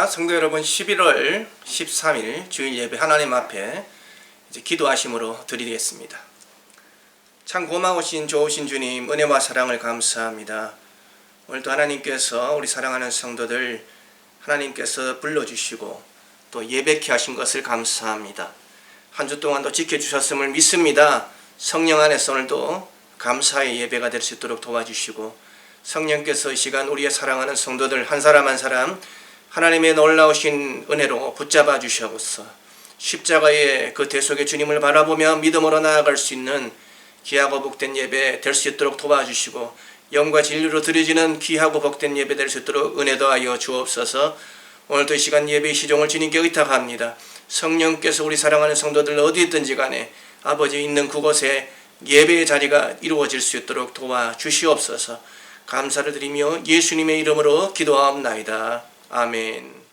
자, 성도 여러분, 11월 13일 주일 예배 하나님 앞에 이제 기도하심으로 드리겠습니다. 참 고마우신 좋으신 주님, 은혜와 사랑을 감사합니다. 오늘도 하나님께서 우리 사랑하는 성도들 하나님께서 불러주시고 또 예배케 하신 것을 감사합니다. 한 주 동안도 지켜주셨음을 믿습니다. 성령 안에서 오늘도 감사의 예배가 될 수 있도록 도와주시고, 성령께서 이 시간 우리의 사랑하는 성도들 한 사람 한 사람 하나님의 놀라우신 은혜로 붙잡아 주시옵소서. 십자가의 그 대속의 주님을 바라보며 믿음으로 나아갈 수 있는 귀하고 복된 예배 될 수 있도록 도와주시고, 영과 진리로 드려지는 귀하고 복된 예배 될 수 있도록 은혜 더하여 주옵소서. 오늘도 이 시간 예배의 시종을 주님께 의탁합니다. 성령께서 우리 사랑하는 성도들 어디 있든지 간에 아버지 있는 그곳에 예배의 자리가 이루어질 수 있도록 도와주시옵소서. 감사를 드리며 예수님의 이름으로 기도하옵나이다. 아멘.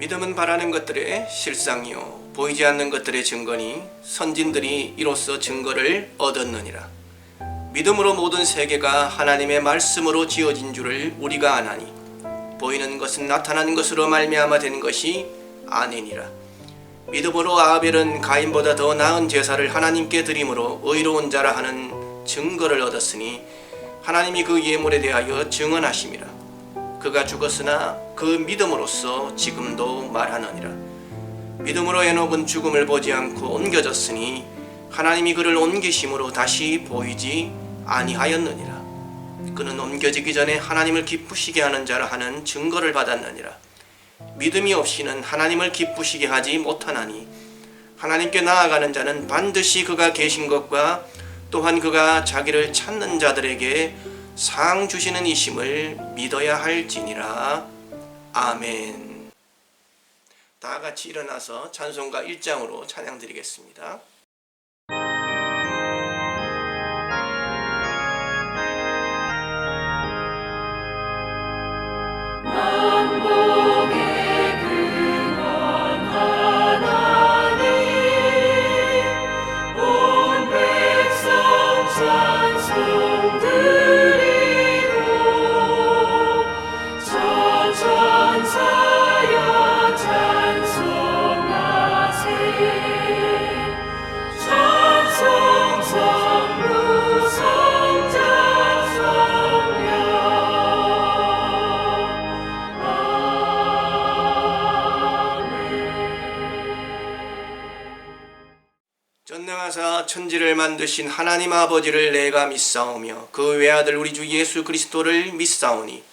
믿음은 바라는 것들의 실상이요 보이지 않는 것들의 증거니 선진들이 이로써 증거를 얻었느니라. 믿음으로 모든 세계가 하나님의 말씀으로 지어진 줄을 우리가 아나니 보이는 것은 나타난 것으로 말미암아 된 것이 아니니라. 믿음으로 아벨은 가인보다 더 나은 제사를 하나님께 드림으로 의로운 자라 하는 증거를 얻었으니 하나님이 그 예물에 대하여 증언하심이라. 그가 죽었으나 그 믿음으로써 지금도 말하느니라. 믿음으로 에녹은 죽음을 보지 않고 옮겨졌으니 하나님이 그를 옮기심으로 다시 보이지 아니하였느니라. 그는 옮겨지기 전에 하나님을 기쁘시게 하는 자라 하는 증거를 받았느니라. 믿음이 없이는 하나님을 기쁘시게 하지 못하나니 하나님께 나아가는 자는 반드시 그가 계신 것과 또한 그가 자기를 찾는 자들에게 상 주시는 이심을 믿어야 할지니라. 아멘. 다 같이 일어나서 찬송가 1장으로 찬양 드리겠습니다. 천지를 만드신 하나님 아버지를 내가 믿사오며 그 외아들 우리 주 예수 그리스도를 믿사오니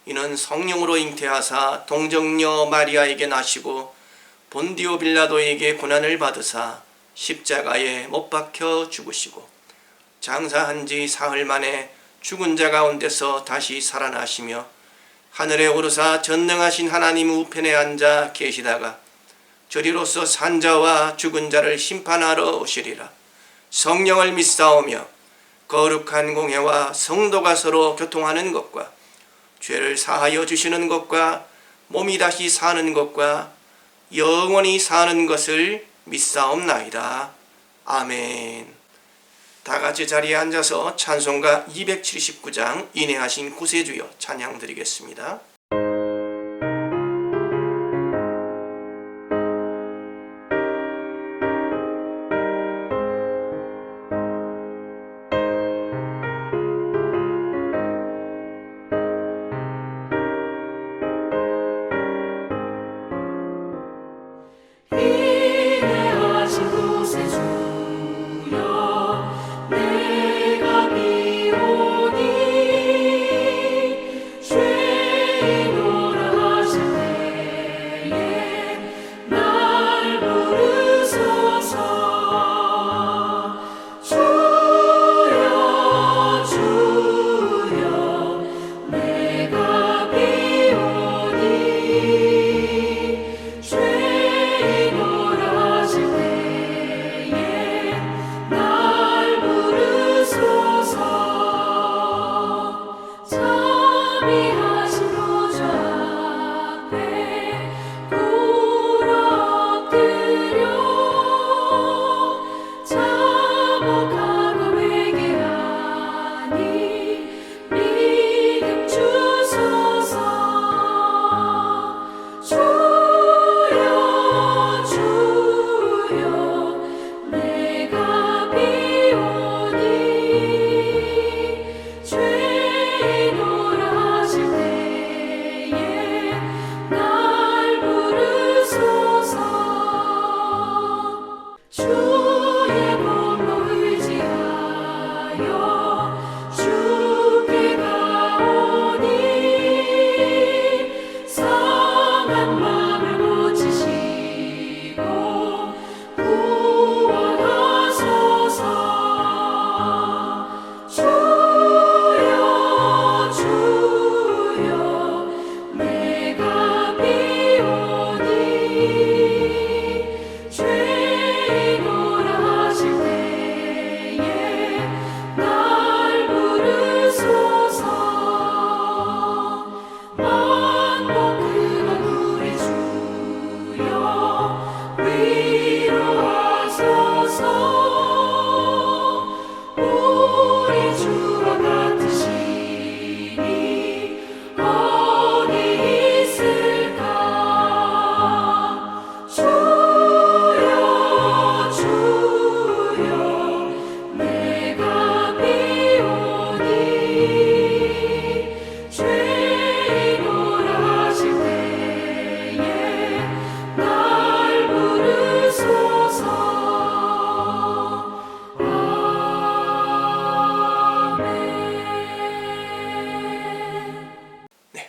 이는 성령으로 잉태하사 동정녀 마리아에게 나시고 본디오 빌라도에게 고난을 받으사 십자가에 못 박혀 죽으시고 장사한 지 사흘 만에 죽은 자 가운데서 다시 살아나시며 하늘에 오르사 전능하신 하나님 우편에 앉아 계시다가 저리로서 산자와 죽은 자를 심판하러 오시리라. 성령을 믿사오며 거룩한 공회와 성도가 서로 교통하는 것과 죄를 사하여 주시는 것과 몸이 다시 사는 것과 영원히 사는 것을 믿사옵나이다. 아멘. 다 같이 자리에 앉아서 찬송가 279장 인내하신 구세주여 찬양 드리겠습니다.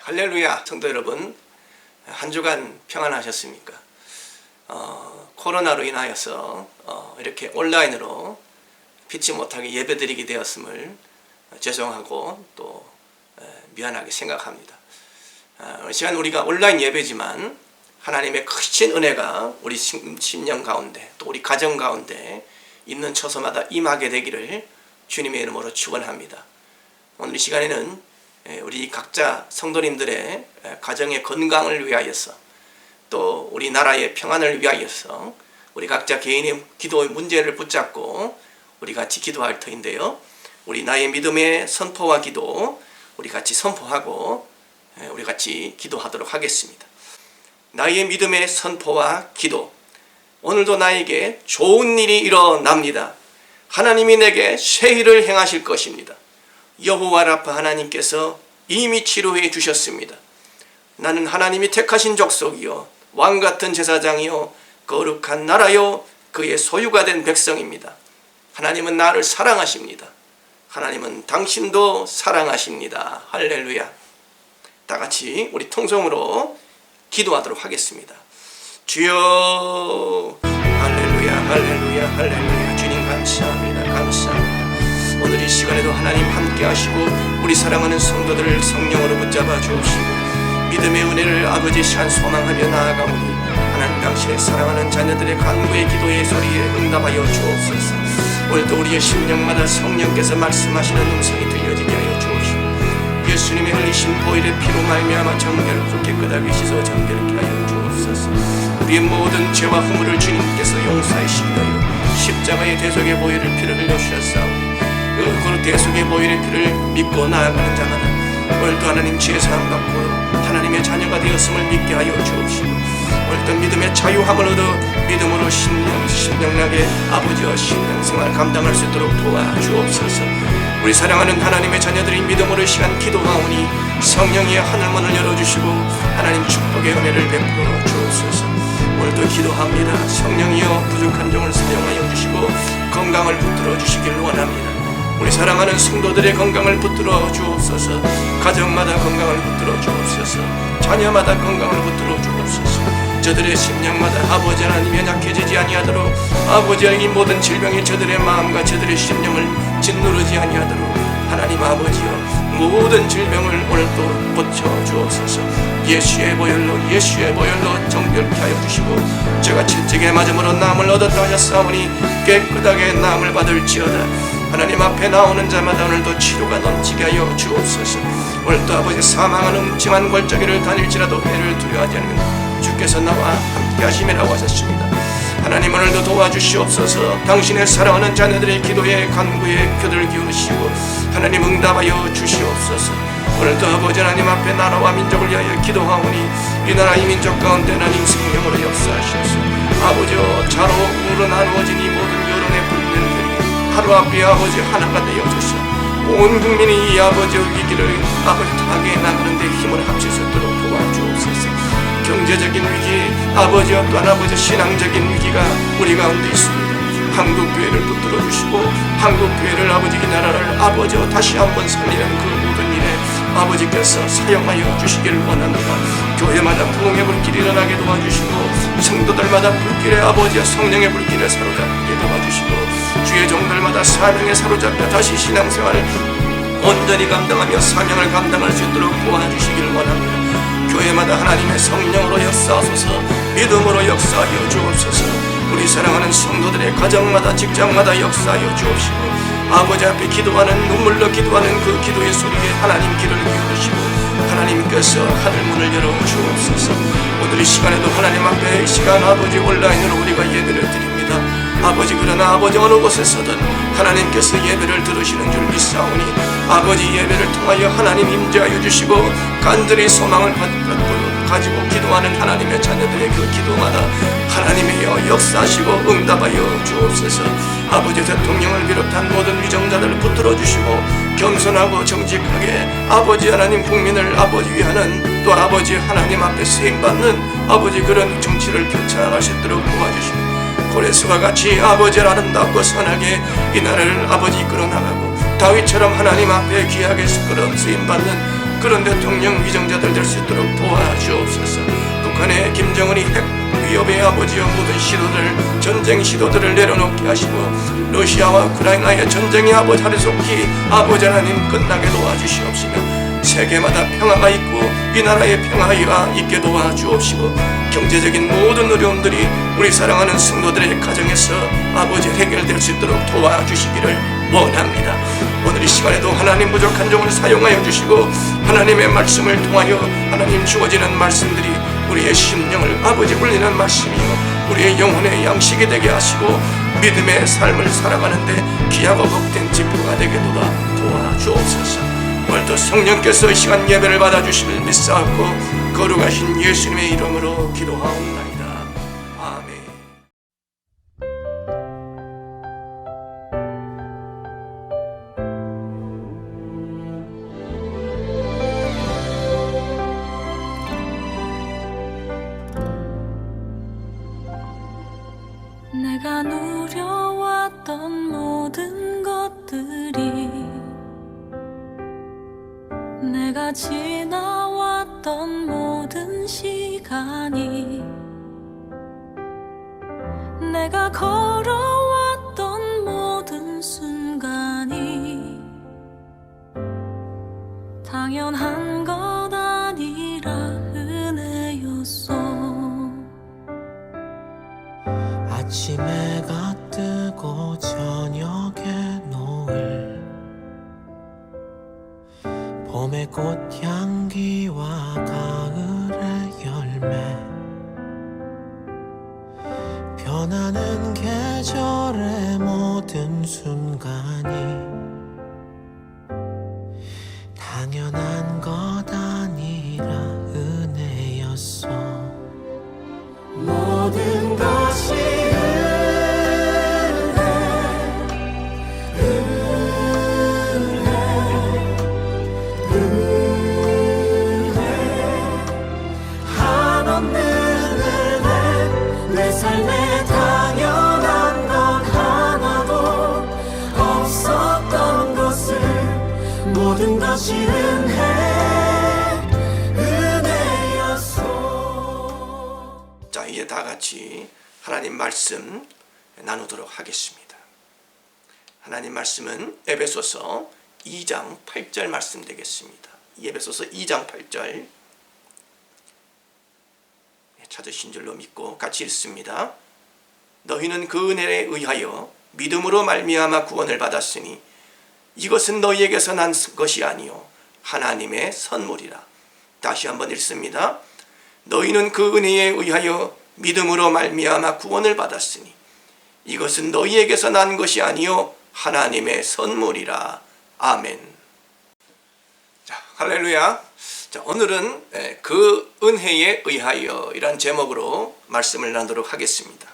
할렐루야. 성도 여러분, 한 주간 평안하셨습니까? 코로나로 인하여서 이렇게 온라인으로 피치 못하게 예배드리게 되었음을 죄송하고 또 미안하게 생각합니다. 이 시간 우리가 온라인 예배지만 하나님의 크신 은혜가 우리 심령 가운데 또 우리 가정 가운데 있는 처소마다 임하게 되기를 주님의 이름으로 축원합니다. 오늘 이 시간에는 우리 각자 성도님들의 가정의 건강을 위하여서 또 우리나라의 평안을 위하여서 우리 각자 개인의 기도의 문제를 붙잡고 우리 같이 기도할 터인데요. 우리 나의 믿음의 선포와 기도 우리 같이 선포하고 우리 같이 기도하도록 하겠습니다. 나의 믿음의 선포와 기도. 오늘도 나에게 좋은 일이 일어납니다. 하나님이 내게 새 일을 행하실 것입니다. 여호와 라파 하나님께서 이미 치료해 주셨습니다. 나는 하나님이 택하신 족속이요 왕같은 제사장이요 거룩한 나라요 그의 소유가 된 백성입니다. 하나님은 나를 사랑하십니다. 하나님은 당신도 사랑하십니다. 할렐루야. 다 같이 우리 통성으로 기도하도록 하겠습니다. 주여, 할렐루야, 할렐루야, 할렐루야. 주님 감사합니다. 감사합니다. 오늘 이 시간에도 하나님 함께 하시고 우리 사랑하는 성도들을 성령으로 붙잡아 주옵시고 믿음의 은혜를 아버지 시간 소망하며 나아가오니 하나님 당신의 사랑하는 자녀들의 간구의 기도의 소리에 응답하여 주옵소서. 오늘도 우리의 심령마다 성령께서 말씀하시는 음성이 들려지게 하여 주옵시고 예수님의 흘리신 보혈의 피로 말미암아 정결코 깨끗하게 씻어 정결케 하여 주옵소서. 우리의 모든 죄와 허물을 주님께서 용서하시기 위하여 십자가의 대속의 보혈의 피를 흘려주셨사오니 그 대속의 보혈의 피를 믿고 나아가는 자마다 오늘도 하나님 지혜 사랑 받고 하나님의 자녀가 되었음을 믿게 하여 주옵시고 오늘도 믿음의 자유함을 얻어 믿음으로 신령나게 아버지와 신령생활 감당할 수 있도록 도와주옵소서. 우리 사랑하는 하나님의 자녀들이 믿음으로 시간 기도하오니 성령의 하늘문을 열어주시고 하나님 축복의 은혜를 베풀어 주옵소서. 오늘도 기도합니다. 성령이여 부족한 종을 사용하여 주시고 건강을 붙들어 주시길 원합니다. 우리 사랑하는 성도들의 건강을 붙들어 주옵소서. 가정마다 건강을 붙들어 주옵소서. 자녀마다 건강을 붙들어 주옵소서. 저들의 심령마다 아버지 하나님 연약해지지 아니하도록 아버지의 이 모든 질병이 저들의 마음과 저들의 심령을 짓누르지 아니하도록 하나님 아버지여 모든 질병을 오늘도 고쳐 주옵소서. 예수의 보혈로 정결케 하여 주시고 저가 채찍에 맞음으로 나음을 얻었다 하셨사오니 깨끗하게 나음을 받을지어다. 하나님 앞에 나오는 자마다 오늘도 치료가 넘치게 하여 주옵소서. 오늘도 아버지 사망한 음침한 골짜기를 다닐지라도 해를 두려워하지 않으면 주께서 나와 함께 하심이라고 하셨습니다. 하나님 오늘도 도와주시옵소서. 당신의 사랑하는 자녀들의 기도에 간구에 귀를 기울이시고 하나님 응답하여 주시옵소서. 오늘도 아버지 하나님 앞에 나라와 민족을 위하여 기도하오니 이 나라 이 민족 가운데 하나님 생명으로 역사하시옵소서. 아버지여 자로 우러 나누어진 이 모든 여론의 분열들이 하루아비 아버지 하나가 되어주셔 온 국민이 이 아버지의 위기를 아버지 타게 나가는데 힘을 합칠 수 있도록 도와주옵소서. 경제적인 위기, 아버지와 또한 아버지 신앙적인 위기가 우리 가운데 있습니다. 한국교회를 붙들어 주시고 한국교회를 아버지 이 나라를 아버지와 다시 한번 살리는 그 모든 일에 아버지께서 사용하여 주시기를 원합니다. 교회마다 부흥의 불길이 일어나게 도와주시고 성도들마다 불길의 아버지와 성령의 불길에 사로잡게 도와주시고 주의 종들마다 사명에 사로잡혀 다시 신앙생활을 온전히 감당하며 사명을 감당할 수 있도록 도와주시기를 원합니다. 교회마다 하나님의 성령으로 역사하소서. 믿음으로 역사하여 주옵소서. 우리 사랑하는 성도들의 가정마다 직장마다 역사하여 주옵시고 아버지 앞에 기도하는 눈물로 기도하는 그 기도의 소리에 하나님 귀를 기울이시고 하나님께서 하늘문을 열어 주옵소서. 오늘 이 시간에도 하나님 앞에 이 시간 아버지 온라인으로 우리가 예배를 드립니다. 아버지 그러나 아버지 어느 곳에서든 하나님께서 예배를 들으시는 줄 믿사오니 아버지 예배를 통하여 하나님 임재하여 주시고 간절히 소망을 가지고 기도하는 하나님의 자녀들의 그 기도마다 하나님의 역사하시고 응답하여 주옵소서. 아버지 대통령을 비롯한 모든 위정자들을 붙들어 주시고 겸손하고 정직하게 아버지 하나님 국민을 아버지 위하는 또 아버지 하나님 앞에 쓰임받는 아버지 그런 정치를 펼쳐나갈 수 있도록 도와주시고 고레스와 같이 아버지를 아름답고 선하게 이 나라를 아버지 이끌어 나가고 다윗처럼 하나님 앞에 귀하게 쓰임받는 그런 대통령 위정자들 될 수 있도록 도와주옵소서. 북한의 김정은이 핵 위협의 아버지와 모든 시도들 전쟁 시도들을 내려놓게 하시고 러시아와 우크라이나의 전쟁이 아버지 하루속히 아버지 하나님 끝나게 도와주시옵시며 세계마다 평화가 있고 이 나라의 평화가 있게 도와주옵시고 경제적인 모든 어려움들이 우리 사랑하는 성도들의 가정에서 아버지 해결될 수 있도록 도와주시기를 원합니다. 오늘 이 시간에도 하나님 부족한 종을 사용하여 주시고 하나님의 말씀을 통하여 하나님 주어지는 말씀들이 우리의 심령을 아버지 울리는 말씀이요 우리의 영혼의 양식이 되게 하시고 믿음의 삶을 살아가는데 귀하고 복된 지표가 되게 도와주옵소서. 오늘도 성령께서 이 시간 예배를 받아주시길 믿사옵고 거룩하신 예수님의 이름으로 기도하옵나이다. 아멘. 내가 누려왔던 모든 내가 지나왔던 모든 시간이, 내가 걸어왔던 모든 순간이 당연한 것 아니라 은혜였어. 아침 해가 뜨고 저녁에 노을, 봄의 꽃향기와 가을의 열매, 변하는 계절의 모든 순간이 당연한 것 아니라 은혜였어. 모든 것이 한없는 은혜, 내 삶에 당연한 건 하나도 없었던 것을, 모든 것이 은혜였어. 자, 이제 다 같이 하나님 말씀 나누도록 하겠습니다. 하나님 말씀은 에베소서 2장 8절 말씀 되겠습니다. 에베소서 2장 8절 찾으신 줄로 믿고 같이 읽습니다. 너희는 그 은혜에 의하여 믿음으로 말미암아 구원을 받았으니 이것은 너희에게서 난 것이 아니요 하나님의 선물이라. 다시 한번 읽습니다. 너희는 그 은혜에 의하여 믿음으로 말미암아 구원을 받았으니 이것은 너희에게서 난 것이 아니요 하나님의 선물이라. 아멘. 자, 할렐루야. 자, 오늘은 그 은혜에 의하여 이란 제목으로 말씀을 나누도록 하겠습니다.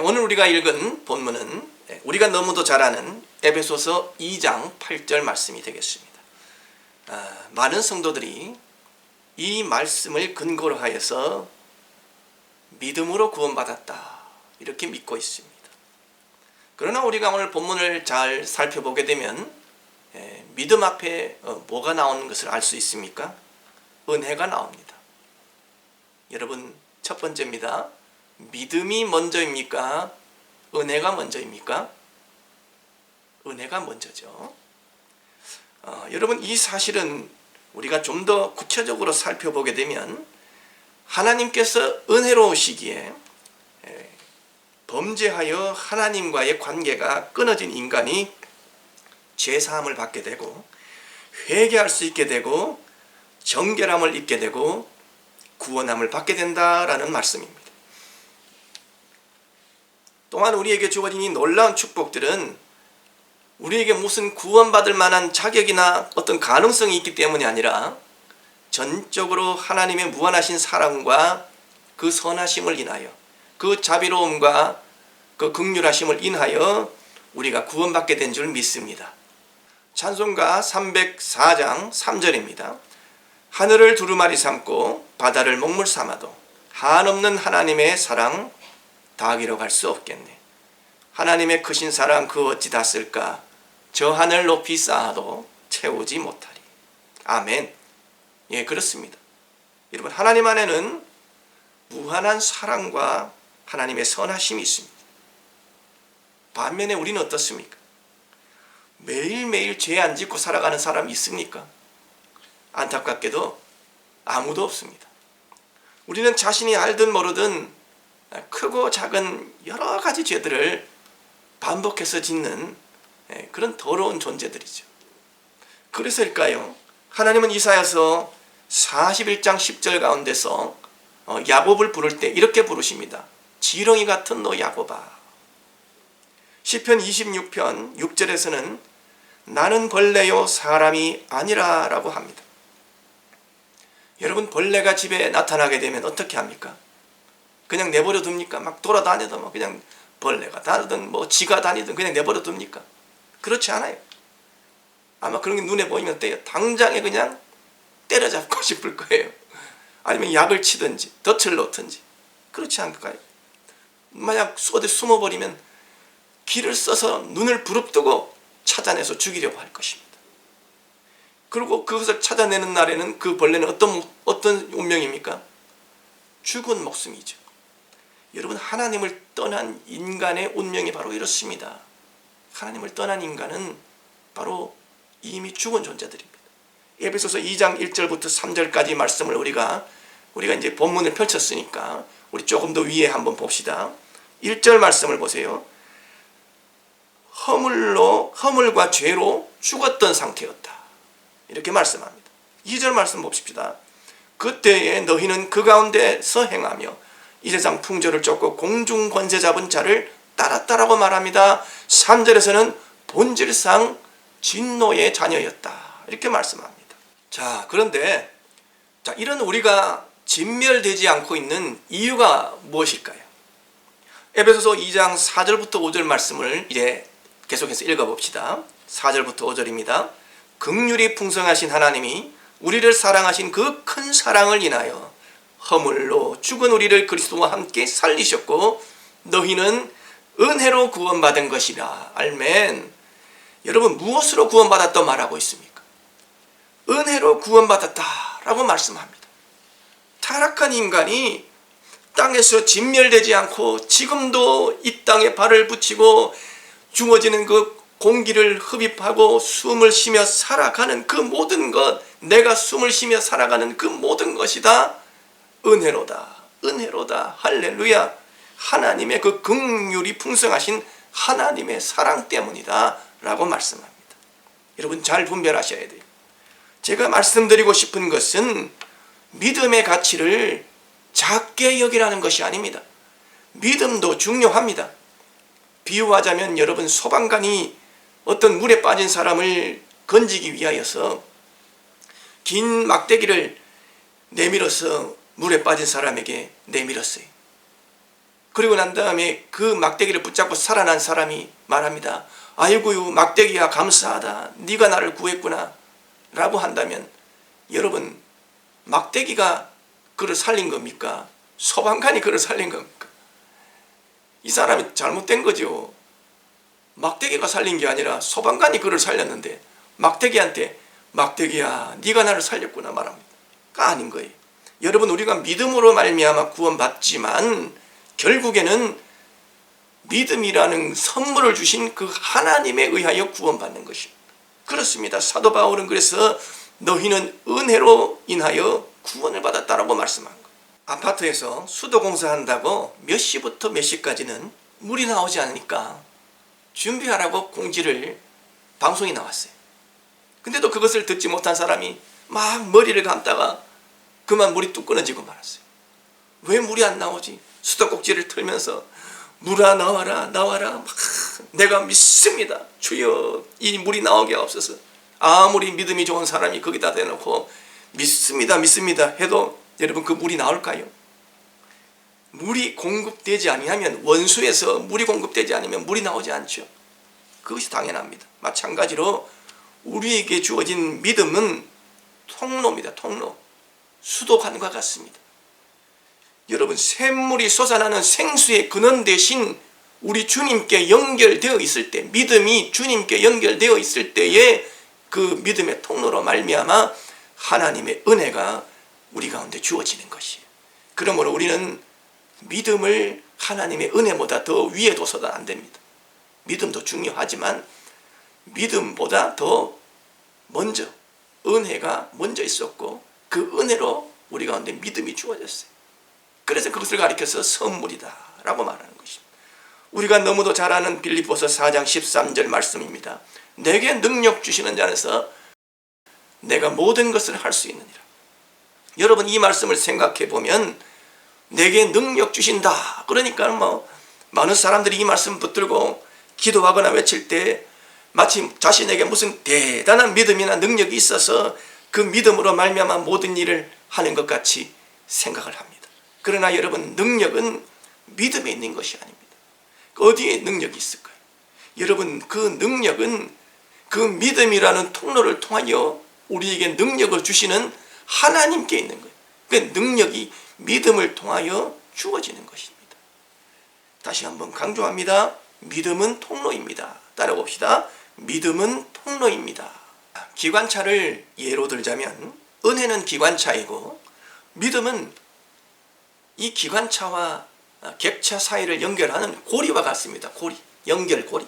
오늘 우리가 읽은 본문은 우리가 너무도 잘 아는 에베소서 2장 8절 말씀이 되겠습니다. 많은 성도들이 이 말씀을 근거로 하여서 믿음으로 구원받았다 이렇게 믿고 있습니다. 그러나 우리가 오늘 본문을 잘 살펴보게 되면 믿음 앞에 뭐가 나오는 것을 알 수 있습니까? 은혜가 나옵니다. 여러분, 첫 번째입니다. 믿음이 먼저입니까? 은혜가 먼저입니까? 은혜가 먼저죠. 여러분, 이 사실은 우리가 좀 더 구체적으로 살펴보게 되면 하나님께서 은혜로우시기에 범죄하여 하나님과의 관계가 끊어진 인간이 죄사함을 받게 되고 회개할 수 있게 되고 정결함을 입게 되고 구원함을 받게 된다라는 말씀입니다. 또한 우리에게 주어진 이 놀라운 축복들은 우리에게 무슨 구원받을 만한 자격이나 어떤 가능성이 있기 때문이 아니라 전적으로 하나님의 무한하신 사랑과 그 선하심을 인하여 그 자비로움과 그 긍휼하심을 인하여 우리가 구원받게 된 줄 믿습니다. 찬송가 304장 3절입니다. 하늘을 두루마리 삼고 바다를 먹물 삼아도 한없는 하나님의 사랑 다하기로 갈 수 없겠네. 하나님의 크신 사랑 그 어찌 다 쓸까? 저 하늘 높이 쌓아도 채우지 못하리. 아멘. 예, 그렇습니다. 여러분, 하나님 안에는 무한한 사랑과 하나님의 선하심이 있습니다. 반면에 우리는 어떻습니까? 매일매일 죄 안 짓고 살아가는 사람이 있습니까? 안타깝게도 아무도 없습니다. 우리는 자신이 알든 모르든 크고 작은 여러 가지 죄들을 반복해서 짓는 그런 더러운 존재들이죠. 그래서일까요? 하나님은 이사야서 41장 10절 가운데서 야곱을 부를 때 이렇게 부르십니다. 지렁이 같은 너 야곱아. 시편 26편 6절에서는 나는 벌레요 사람이 아니라 라고 합니다. 여러분, 벌레가 집에 나타나게 되면 어떻게 합니까? 그냥 내버려 둡니까? 막 돌아다니든 뭐 그냥 벌레가 다니든 뭐 지가 다니든 그냥 내버려 둡니까? 그렇지 않아요. 아마 그런 게 눈에 보이면 당장에 그냥 때려잡고 싶을 거예요. 아니면 약을 치든지 덫을 놓든지. 그렇지 않을까요? 만약 어디 숨어버리면 길을 써서 눈을 부릅뜨고 찾아내서 죽이려고 할 것입니다. 그리고 그것을 찾아내는 날에는 그 벌레는 어떤 운명입니까? 죽은 목숨이죠. 여러분, 하나님을 떠난 인간의 운명이 바로 이렇습니다. 하나님을 떠난 인간은 바로 이미 죽은 존재들입니다. 에베소서 2장 1절부터 3절까지 말씀을 우리가 이제 본문을 펼쳤으니까 우리 조금 더 위에 한번 봅시다. 1절 말씀을 보세요. 허물과 죄로 죽었던 상태였다. 이렇게 말씀합니다. 2절 말씀 봅시다. 그때에 너희는 그 가운데서 행하며 이 세상 풍조를 쫓고 공중 권세 잡은 자를 따랐다라고 말합니다. 3절에서는 본질상 진노의 자녀였다. 이렇게 말씀합니다. 자, 그런데 이런 우리가 진멸되지 않고 있는 이유가 무엇일까요? 에베소서 2장 4절부터 5절 말씀을 이제 계속해서 읽어봅시다. 4절부터 5절입니다. 긍휼이 풍성하신 하나님이 우리를 사랑하신 그 큰 사랑을 인하여 허물로 죽은 우리를 그리스도와 함께 살리셨고 너희는 은혜로 구원받은 것이라. 아멘. 여러분, 무엇으로 구원받았다 말하고 있습니까? 은혜로 구원받았다라고 말씀합니다. 타락한 인간이 땅에서 진멸되지 않고 지금도 이 땅에 발을 붙이고 주어지는 그 공기를 흡입하고 숨을 쉬며 살아가는 그 모든 것, 내가 숨을 쉬며 살아가는 그 모든 것이 다 은혜로다. 은혜로다. 할렐루야. 하나님의 그 긍휼이 풍성하신 하나님의 사랑 때문이다 라고 말씀합니다. 여러분, 잘 분별하셔야 돼요. 제가 말씀드리고 싶은 것은 믿음의 가치를 작게 여기라는 것이 아닙니다. 믿음도 중요합니다. 비유하자면 여러분, 소방관이 어떤 물에 빠진 사람을 건지기 위하여서 긴 막대기를 내밀어서 물에 빠진 사람에게 내밀었어요. 그리고 난 다음에 그 막대기를 붙잡고 살아난 사람이 말합니다. 아이고요, 막대기야, 감사하다. 네가 나를 구했구나 라고 한다면, 여러분, 막대기가 그를 살린 겁니까? 소방관이 그를 살린 겁니까? 이 사람이 잘못된 거죠. 막대기가 살린 게 아니라 소방관이 그를 살렸는데 막대기한테 막대기야, 네가 나를 살렸구나 말합니다. 아닌 거예요. 여러분, 우리가 믿음으로 말미암아 구원받지만 결국에는 믿음이라는 선물을 주신 그 하나님에 의하여 구원받는 것입니다. 그렇습니다. 사도 바울은 그래서 너희는 은혜로 인하여 구원을 받았다라고 말씀한 거예요. 아파트에서 수도공사한다고 몇 시부터 몇 시까지는 물이 나오지 않으니까 준비하라고 공지를 방송이 나왔어요. 근데도 그것을 듣지 못한 사람이 막 머리를 감다가 그만 물이 뚝 끊어지고 말았어요. 왜 물이 안 나오지? 수도꼭지를 틀면서 물아 나와라 나와라 막 내가 믿습니다. 주여 이 물이 나오게 하옵소서. 아무리 믿음이 좋은 사람이 거기다 대놓고 믿습니다 해도 여러분, 그 물이 나올까요? 물이 공급되지 아니하면, 원수에서 물이 공급되지 않으면 물이 나오지 않죠. 그것이 당연합니다. 마찬가지로 우리에게 주어진 믿음은 통로입니다. 통로. 수도관과 같습니다. 여러분, 샘물이 솟아나는 생수의 근원 대신 우리 주님께 연결되어 있을 때, 믿음이 주님께 연결되어 있을 때에 그 믿음의 통로로 말미암아 하나님의 은혜가 우리 가운데 주어지는 것이에요. 그러므로 우리는 믿음을 하나님의 은혜보다 더 위에 둬서는 안 됩니다. 믿음도 중요하지만 믿음보다 더 먼저 은혜가 먼저 있었고 그 은혜로 우리 가운데 믿음이 주어졌어요. 그래서 그것을 가리켜서 선물이다 라고 말하는 것입니다. 우리가 너무도 잘 아는 빌립보서 4장 13절 말씀입니다. 내게 능력 주시는 자에서 내가 모든 것을 할 수 있느니라. 여러분, 이 말씀을 생각해 보면 내게 능력 주신다. 그러니까 많은 사람들이 이 말씀 붙들고 기도하거나 외칠 때 마치 자신에게 무슨 대단한 믿음이나 능력이 있어서 그 믿음으로 말미암아 모든 일을 하는 것 같이 생각을 합니다. 그러나 여러분, 능력은 믿음에 있는 것이 아닙니다. 어디에 능력이 있을까요? 여러분, 그 능력은 그 믿음이라는 통로를 통하여 우리에게 능력을 주시는 하나님께 있는 거예요. 그 능력이 믿음을 통하여 주어지는 것입니다. 다시 한번 강조합니다. 믿음은 통로입니다. 따라봅시다. 믿음은 통로입니다. 기관차를 예로 들자면 은혜는 기관차이고 믿음은 이 기관차와 객차 사이를 연결하는 고리와 같습니다. 고리, 연결고리.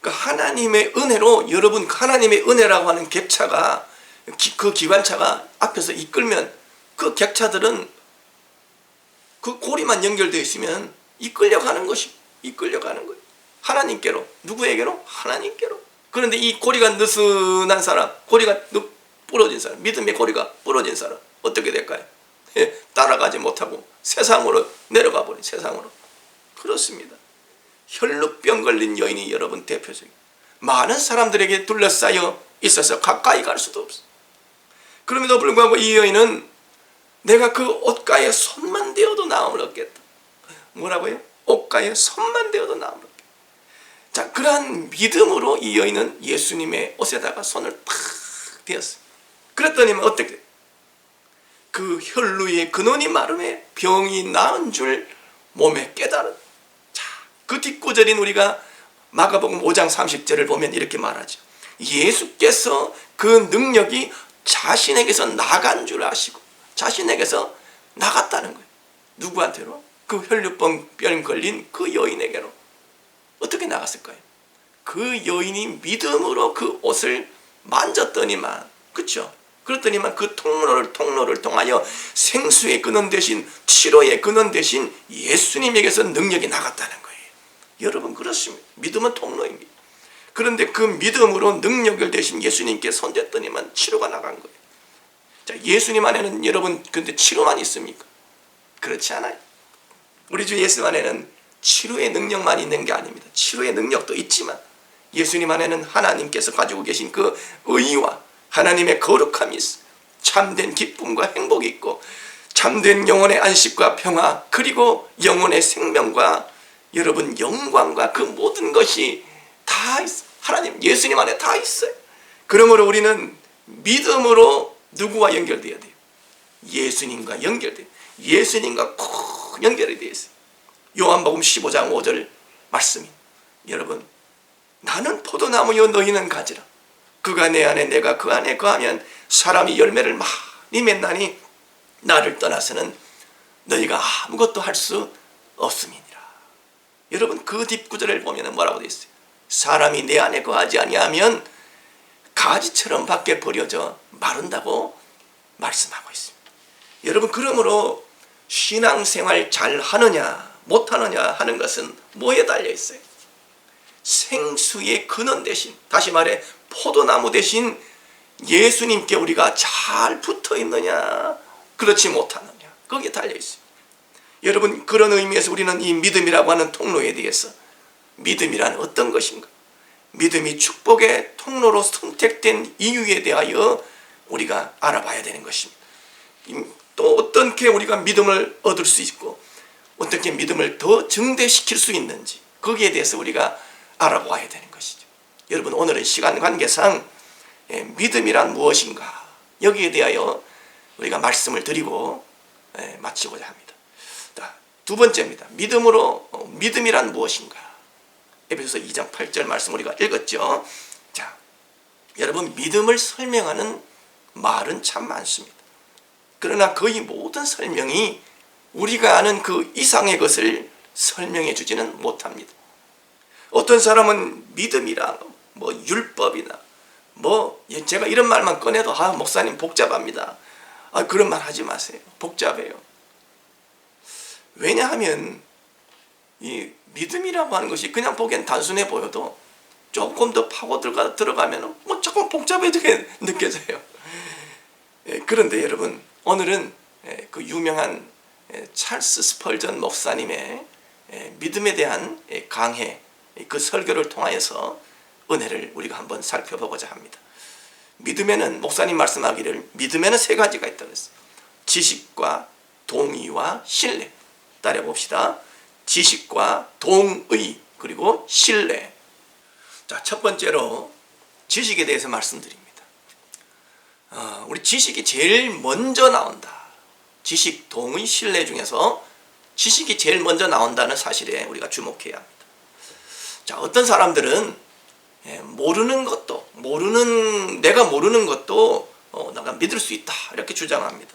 그러니까 하나님의 은혜로 여러분 하나님의 은혜라고 하는 객차가 그 기관차가 앞에서 이끌면 그 객차들은 그 고리만 연결되어 있으면 이끌려가는 거예요. 하나님께로. 누구에게로? 하나님께로. 그런데 이 고리가 느슨한 사람, 고리가 부러진 사람, 믿음의 고리가 부러진 사람 어떻게 될까요? 따라가지 못하고 세상으로 내려가 버린 세상으로. 그렇습니다. 혈루병 걸린 여인이 여러분 대표적이에요. 많은 사람들에게 둘러싸여 있어서 가까이 갈 수도 없어. 그럼에도 불구하고 이 여인은 내가 그 옷가에 손만 대어도 나음을 얻겠다. 뭐라고요? 옷가에 손만 대어도 나음을 얻겠다. 자, 그러한 믿음으로 이 여인은 예수님의 옷에다가 손을 탁 대었어요. 그랬더니 어떻게 돼요? 그 혈루의 근원이 마름에 병이 나은 줄 몸에 깨달은. 자, 그 뒷구절인 우리가 마가복음 5장 30절을 보면 이렇게 말하죠. 예수께서 그 능력이 자신에게서 나간 줄 아시고 자신에게서 나갔다는 거예요. 누구한테로? 그 혈루병 걸린 그 여인에게로. 어떻게 나갔을까요? 그 여인이 믿음으로 그 옷을 만졌더니만, 그렇죠? 그렇더니만 그 통로를 통하여 생수의 근원 대신, 치료의 근원 대신 예수님에게서 능력이 나갔다는 거예요. 여러분, 그렇습니다. 믿음은 통로입니다. 그런데 그 믿음으로 능력을 대신 예수님께 손댔더니만 치료가 나간 거예요. 자, 예수님 안에는 여러분 근데 치료만 있습니까? 그렇지 않아요. 우리 주 예수 안에는 치료의 능력만 있는 게 아닙니다. 치료의 능력도 있지만 예수님 안에는 하나님께서 가지고 계신 그 의와 하나님의 거룩함이 있어요. 참된 기쁨과 행복이 있고 참된 영혼의 안식과 평화, 그리고 영혼의 생명과 여러분 영광과 그 모든 것이 다 있어요. 하나님, 예수님 안에 다 있어요. 그러므로 우리는 믿음으로 누구와 연결되어야 돼요? 예수님과 연결돼요. 예수님과 꼭 연결이 되어 있어요. 요한복음 15장 5절 말씀이, 여러분, 나는 포도나무여 너희는 가지라. 그가 내 안에 내가 그 안에 거하면 사람이 열매를 많이 맺나니 나를 떠나서는 너희가 아무것도 할 수 없음이니라. 여러분, 그 뒷구절을 보면 뭐라고 되어 있어요? 사람이 내 안에 거하지 아니하면 가지처럼 밖에 버려져 마른다고 말씀하고 있습니다. 여러분, 그러므로 신앙생활 잘 하느냐 못하느냐 하는 것은 뭐에 달려 있어요? 생수의 근원 대신, 다시 말해 포도나무 대신 예수님께 우리가 잘 붙어 있느냐 그렇지 못하느냐, 거기에 달려 있습니다. 여러분, 그런 의미에서 우리는 이 믿음이라고 하는 통로에 대해서, 믿음이란 어떤 것인가, 믿음이 축복의 통로로 선택된 이유에 대하여 우리가 알아봐야 되는 것입니다. 또 어떻게 우리가 믿음을 얻을 수 있고 어떻게 믿음을 더 증대시킬 수 있는지, 거기에 대해서 우리가 알아보아야 되는 것이죠. 여러분, 오늘은 시간 관계상 믿음이란 무엇인가, 여기에 대하여 우리가 말씀을 드리고 마치고자 합니다. 두 번째입니다. 믿음이란 무엇인가. 에베소서 2장 8절 말씀 우리가 읽었죠. 자, 여러분, 믿음을 설명하는 말은 참 많습니다. 그러나 거의 모든 설명이 우리가 아는 그 이상의 것을 설명해 주지는 못합니다. 어떤 사람은 믿음이라 율법이나 제가 이런 말만 꺼내도 목사님 복잡합니다. 그런 말 하지 마세요. 복잡해요. 왜냐하면 이 믿음이라고 하는 것이 그냥 보기엔 단순해 보여도 조금 더 파고 들어가면 조금 복잡하게 느껴져요. 그런데 여러분, 오늘은 그 유명한 찰스 스펄전 목사님의 믿음에 대한 강해, 그 설교를 통하여서 은혜를 우리가 한번 살펴보고자 합니다. 믿음에는, 목사님 말씀하기를 믿음에는 세 가지가 있다고 했어요. 지식과 동의와 신뢰. 따라봅시다. 지식과 동의, 그리고 신뢰. 자, 첫 번째로 지식에 대해서 말씀드립니다. 우리 지식이 제일 먼저 나온다. 지식, 동의, 신뢰 중에서 지식이 제일 먼저 나온다는 사실에 우리가 주목해야 합니다. 자, 어떤 사람들은 모르는 것도 내가 모르는 것도 내가 믿을 수 있다 이렇게 주장합니다.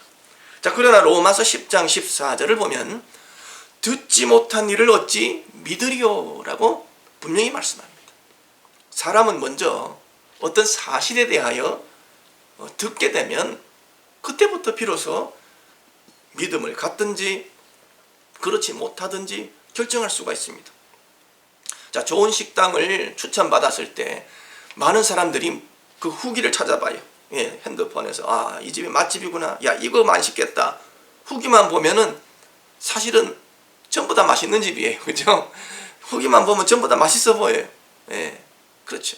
자, 그러나 로마서 10장 14절을 보면 듣지 못한 일을 어찌 믿으리요라고 분명히 말씀합니다. 사람은 먼저 어떤 사실에 대하여 듣게 되면 그때부터 비로소 믿음을 갖든지 그렇지 못하든지 결정할 수가 있습니다. 자, 좋은 식당을 추천받았을 때 많은 사람들이 그 후기를 찾아봐요. 핸드폰에서 이 집이 맛집이구나. 야, 이거 맛있겠다. 후기만 보면은 사실은 전부 다 맛있는 집이에요. 그죠? 후기만 보면 전부 다 맛있어 보여요. 그렇죠.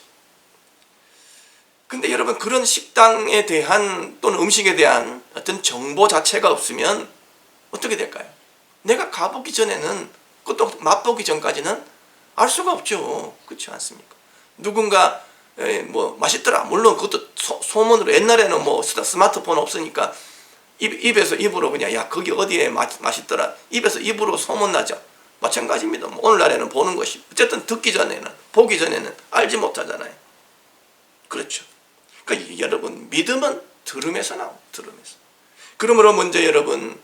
근데 여러분, 그런 식당에 대한 또는 음식에 대한 어떤 정보 자체가 없으면 어떻게 될까요? 내가 가보기 전에는, 그것도 맛보기 전까지는 알 수가 없죠. 그렇지 않습니까? 누군가 뭐 맛있더라. 물론 그것도 소문으로, 옛날에는 뭐 스마트폰 없으니까 입에서 입으로 그냥 야, 거기 어디에 맛있더라. 입에서 입으로 소문나죠. 마찬가지입니다. 뭐 오늘날에는 보는 것이, 어쨌든 듣기 전에는, 보기 전에는 알지 못하잖아요. 그렇죠. 그러니까 여러분, 믿음은 들음에서 나옵니다. 들음에서. 그러므로 먼저 여러분,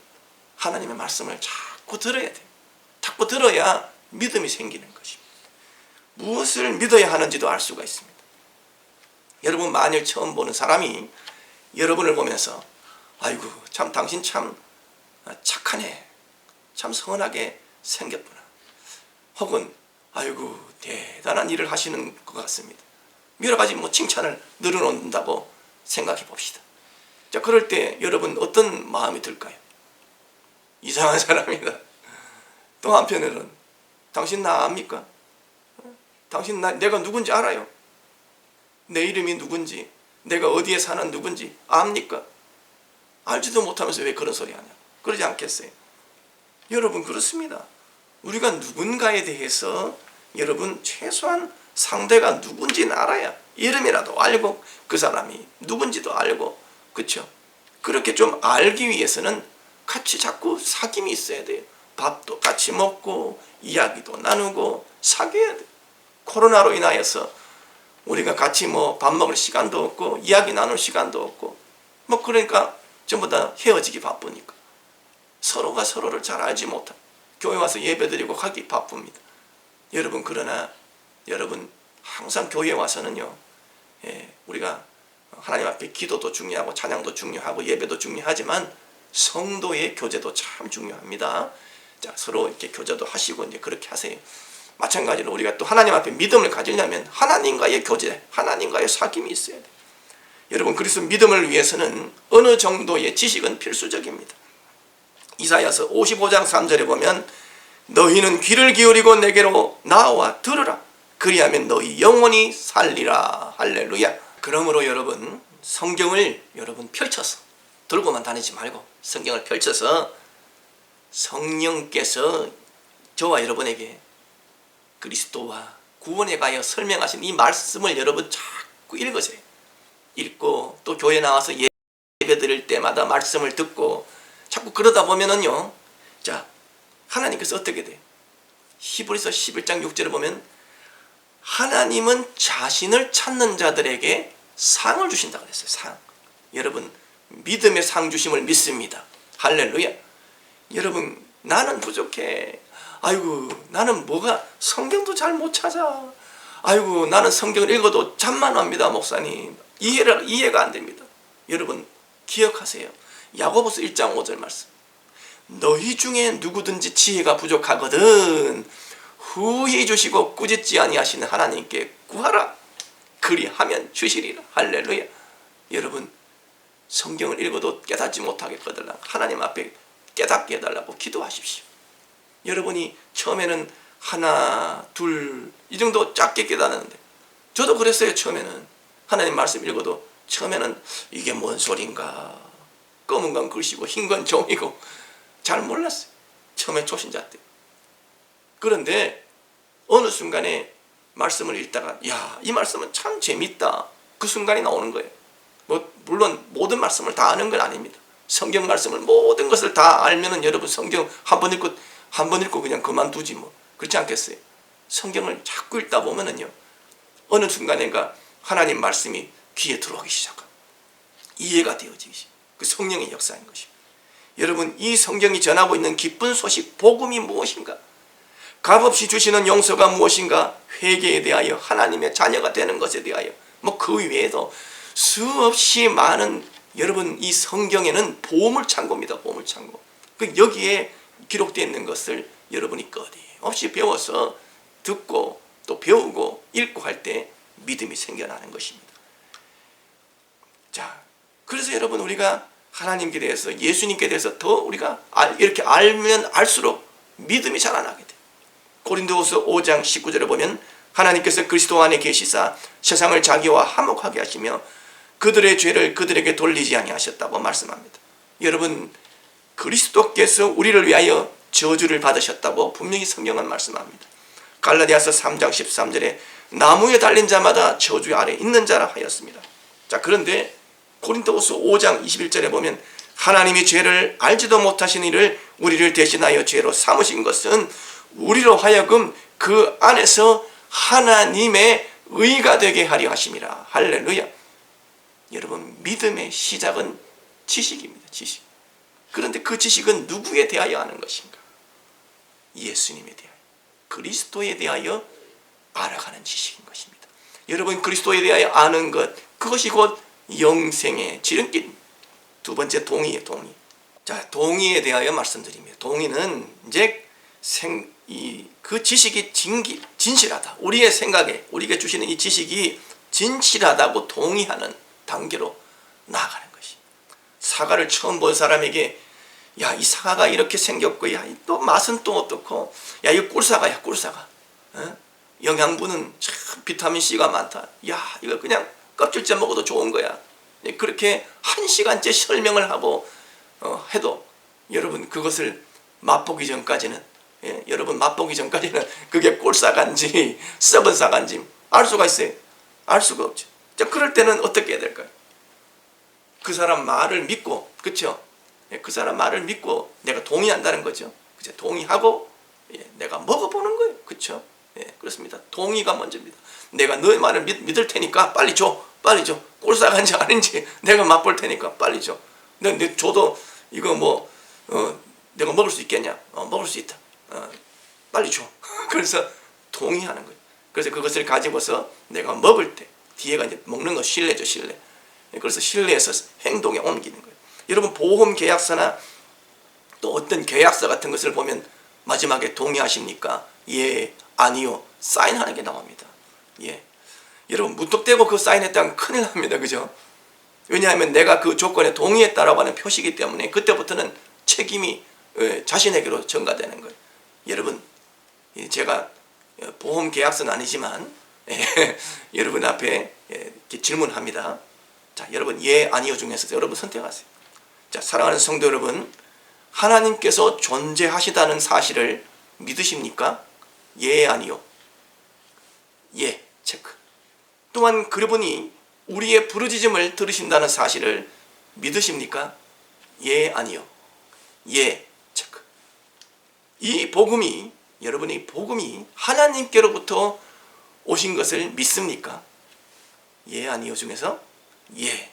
하나님의 말씀을 자꾸 들어야 돼요. 자꾸 들어야 믿음이 생기는 것입니다. 무엇을 믿어야 하는지도 알 수가 있습니다. 여러분, 만일 처음 보는 사람이 여러분을 보면서 아이고, 참 당신 참 착하네, 참 선하게 생겼구나, 혹은 아이고 대단한 일을 하시는 것 같습니다, 여러 가지 뭐 칭찬을 늘어놓는다고 생각해 봅시다. 자, 그럴 때 여러분 어떤 마음이 들까요? 이상한 사람이다. 또 한편으로는 당신 나 압니까? 당신 내가 누군지 알아요? 내 이름이 누군지, 내가 어디에 사는 누군지 압니까? 알지도 못하면서 왜 그런 소리 하냐? 그러지 않겠어요? 여러분, 그렇습니다. 우리가 누군가에 대해서 여러분 최소한 상대가 누군지는 알아야, 이름이라도 알고 그 사람이 누군지도 알고, 그렇죠? 그렇게 좀 알기 위해서는 같이 자꾸 사귐이 있어야 돼요. 밥도 같이 먹고 이야기도 나누고 사귀어야 돼요. 코로나로 인하여서 우리가 같이 뭐 밥 먹을 시간도 없고 이야기 나눌 시간도 없고, 뭐 그러니까 전부 다 헤어지기 바쁘니까 서로가 서로를 잘 알지 못하고 교회 와서 예배드리고 가기 바쁩니다. 여러분, 그러나 여러분 항상 교회 와서는요, 우리가 하나님 앞에 기도도 중요하고 찬양도 중요하고 예배도 중요하지만 성도의 교제도 참 중요합니다. 자, 서로 이렇게 교제도 하시고 이제 그렇게 하세요. 마찬가지로 우리가 또 하나님 앞에 믿음을 가지려면 하나님과의 교제, 하나님과의 사귐이 있어야 돼요. 여러분, 그래서 믿음을 위해서는 어느 정도의 지식은 필수적입니다. 이사야서 55장 3절에 보면 너희는 귀를 기울이고 내게로 나와 들으라. 그리하면 너희 영혼이 살리라. 할렐루야. 그러므로 여러분, 성경을 여러분 펼쳐서 들고만 다니지 말고 성경을 펼쳐서 성령께서 저와 여러분에게 그리스도와 구원에 관하여 설명하신 이 말씀을 여러분 자꾸 읽으세요. 읽고 또 교회 나와서 예배 드릴 때마다 말씀을 듣고 자꾸 그러다 보면은요, 자, 하나님께서 어떻게 돼요? 히브리서 11장 6절에 보면 하나님은 자신을 찾는 자들에게 상을 주신다고 그랬어요. 상. 여러분, 믿음의 상 주심을 믿습니다. 할렐루야. 여러분, 나는 부족해. 아이고, 나는 뭐가 성경도 잘 못 찾아. 아이고, 나는 성경을 읽어도 잠만 옵니다, 목사님. 이해가 안 됩니다. 여러분, 기억하세요. 야고보서 1장 5절 말씀. 너희 중에 누구든지 지혜가 부족하거든 후히 주시고 꾸짖지 아니하시는 하나님께 구하라. 그리하면 주시리라. 할렐루야. 여러분, 성경을 읽어도 깨닫지 못하게 거들라 하나님 앞에 깨닫게 해달라고 기도하십시오. 여러분이 처음에는 하나, 둘 이 정도 작게 깨닫는데, 저도 그랬어요. 처음에는 하나님 말씀 읽어도 처음에는 이게 뭔 소린가, 검은 건 글씨고 흰 건 종이고 잘 몰랐어요. 처음에 초신자 때. 그런데 어느 순간에 말씀을 읽다가 야, 이 말씀은 참 재밌다, 그 순간이 나오는 거예요. 뭐 물론 모든 말씀을 다 아는 건 아닙니다. 성경 말씀을 모든 것을 다 알면은 여러분 성경 한 번 읽고 그냥 그만두지 뭐, 그렇지 않겠어요? 성경을 자꾸 읽다 보면은요, 어느 순간인가 하나님 말씀이 귀에 들어오기 시작합니다. 이해가 되어지기 그 성령의 역사인 것입니다. 여러분, 이 성경이 전하고 있는 기쁜 소식 복음이 무엇인가? 값없이 주시는 용서가 무엇인가? 회개에 대하여, 하나님의 자녀가 되는 것에 대하여, 뭐 그 외에도 수없이 많은, 여러분, 이 성경에는 보물창고입니다. 보물창고. 여기에 기록되어 있는 것을 여러분이 끊임없이 배워서 듣고 또 배우고 읽고 할 때 믿음이 생겨나는 것입니다. 자, 그래서 여러분, 우리가 하나님께 대해서, 예수님께 대해서 더 우리가 이렇게 알면 알수록 믿음이 자라나게 돼요. 고린도후서 5장 19절에 보면 하나님께서 그리스도 안에 계시사 세상을 자기와 화목하게 하시며 그들의 죄를 그들에게 돌리지 아니하셨다고 말씀합니다. 여러분, 그리스도께서 우리를 위하여 저주를 받으셨다고 분명히 성경은 말씀합니다. 갈라디아서 3장 13절에 나무에 달린 자마다 저주 아래 있는 자라 하였습니다. 자, 그런데 고린도후서 5장 21절에 보면 하나님이 죄를 알지도 못하신 이를 우리를 대신하여 죄로 삼으신 것은 우리로 하여금 그 안에서 하나님의 의가 되게 하려 하심이라. 할렐루야. 여러분, 믿음의 시작은 지식입니다. 지식. 그런데 그 지식은 누구에 대하여 하는 것인가? 예수님에 대하여, 그리스도에 대하여 알아가는 지식인 것입니다. 여러분, 그리스도에 대하여 아는 것, 그것이 곧 영생의 지름길. 두 번째, 동의예요. 동의. 자, 동의에 대하여 말씀드립니다. 동의는 이제 그 지식이 진실하다. 우리의 생각에, 우리에게 주시는 이 지식이 진실하다고 동의하는 단계로 나아가는 것이. 사과를 처음 본 사람에게 야, 이 사과가 이렇게 생겼고, 야, 또 맛은 또 어떻고, 야, 이거 꿀사과야, 꿀사과. 어? 영양분은 참 비타민 C가 많다. 야, 이거 그냥 껍질째 먹어도 좋은 거야. 그렇게 1시간째 설명을 하고 해도 여러분, 그것을 맛보기 전까지는, 여러분, 맛보기 전까지는 그게 꿀사과인지 썩은 사과인지 알 수가 있어요? 알 수가 없죠. 자, 그럴 때는 어떻게 해야 될까요? 그 사람 말을 믿고, 그렇죠? 그 사람 말을 믿고 내가 동의한다는 거죠. 그죠? 동의하고 내가 먹어보는 거예요. 그렇죠? 그렇습니다. 동의가 먼저입니다. 내가 너의 말을 믿을 테니까 빨리 줘. 빨리 줘. 꿀사과인지 아닌지 내가 맛볼 테니까 빨리 줘. 내 줘도 이거 뭐 내가 먹을 수 있겠냐? 먹을 수 있다. 빨리 줘. 그래서 동의하는 거예요. 그래서 그것을 가지고서 내가 먹을 때 뒤에가 이제 먹는 거 신뢰죠. 신뢰. 그래서 신뢰해서 행동에 옮기는 거예요. 여러분, 보험 계약서나 또 어떤 계약서 같은 것을 보면 마지막에 동의하십니까? 예, 아니요. 사인하는 게 나옵니다. 예. 여러분, 무턱대고 그 사인했다면 큰일 납니다. 그죠? 왜냐하면 내가 그 조건에 동의했다라고 하는 표시이기 때문에 그때부터는 책임이 자신에게로 전가되는 거예요. 여러분, 제가 보험 계약서는 아니지만 여러분 앞에 이렇게 질문합니다. 자, 여러분, 예, 아니요 중에서 여러분 선택하세요. 자, 사랑하는 성도 여러분, 하나님께서 존재하시다는 사실을 믿으십니까? 예, 아니요. 예, 체크. 또한 그분이 우리의 부르짖음을 들으신다는 사실을 믿으십니까? 예, 아니요. 예, 체크. 이 복음이, 여러분이 복음이 하나님께로부터 오신 것을 믿습니까? 예, 아니요 중에서 예.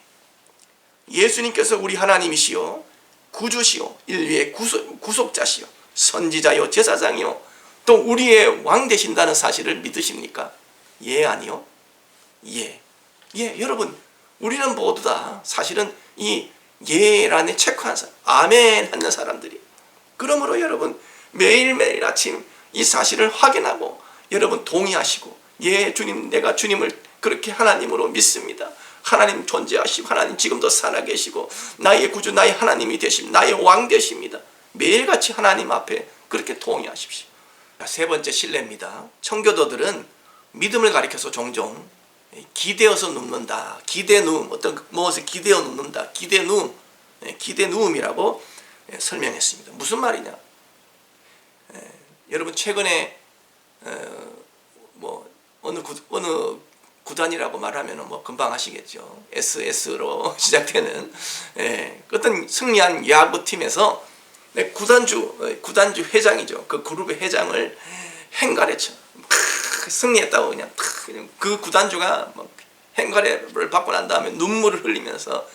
예수님께서 우리 하나님이시요, 구주시요, 인류의 구속자시요, 선지자요, 제사장이요, 또 우리의 왕 되신다는 사실을 믿으십니까? 예, 아니요? 예. 예, 여러분, 우리는 모두 다 사실은 이 예란에 체크한 사람, 아멘 하는 사람들이. 그러므로 여러분, 매일매일 아침 이 사실을 확인하고 여러분 동의하시고, 예, 주님, 내가 주님을 그렇게 하나님으로 믿습니다. 하나님 존재하시고 하나님 지금도 살아계시고 나의 구주, 나의 하나님이 되십니다. 나의 왕 되십니다. 매일같이 하나님 앞에 그렇게 동의하십시오. 세 번째, 신뢰입니다. 청교도들은 믿음을 가리켜서 종종 기대어서 눕는다, 기대 누움, 어떤 무엇을 기대어 눕는다, 기대 누움, 기대 누움이라고 설명했습니다. 무슨 말이냐? 여러분, 최근에 뭐 어느 구단이라고 말하면 뭐 금방 아시겠죠. SS로 시작되는 어떤 승리한 야구팀에서 구단주 회장이죠. 그 그룹의 회장을 행가래쳐 승리했다고 그냥 그 구단주가 뭐 행가래를 받고 난 다음에 눈물을 흘리면서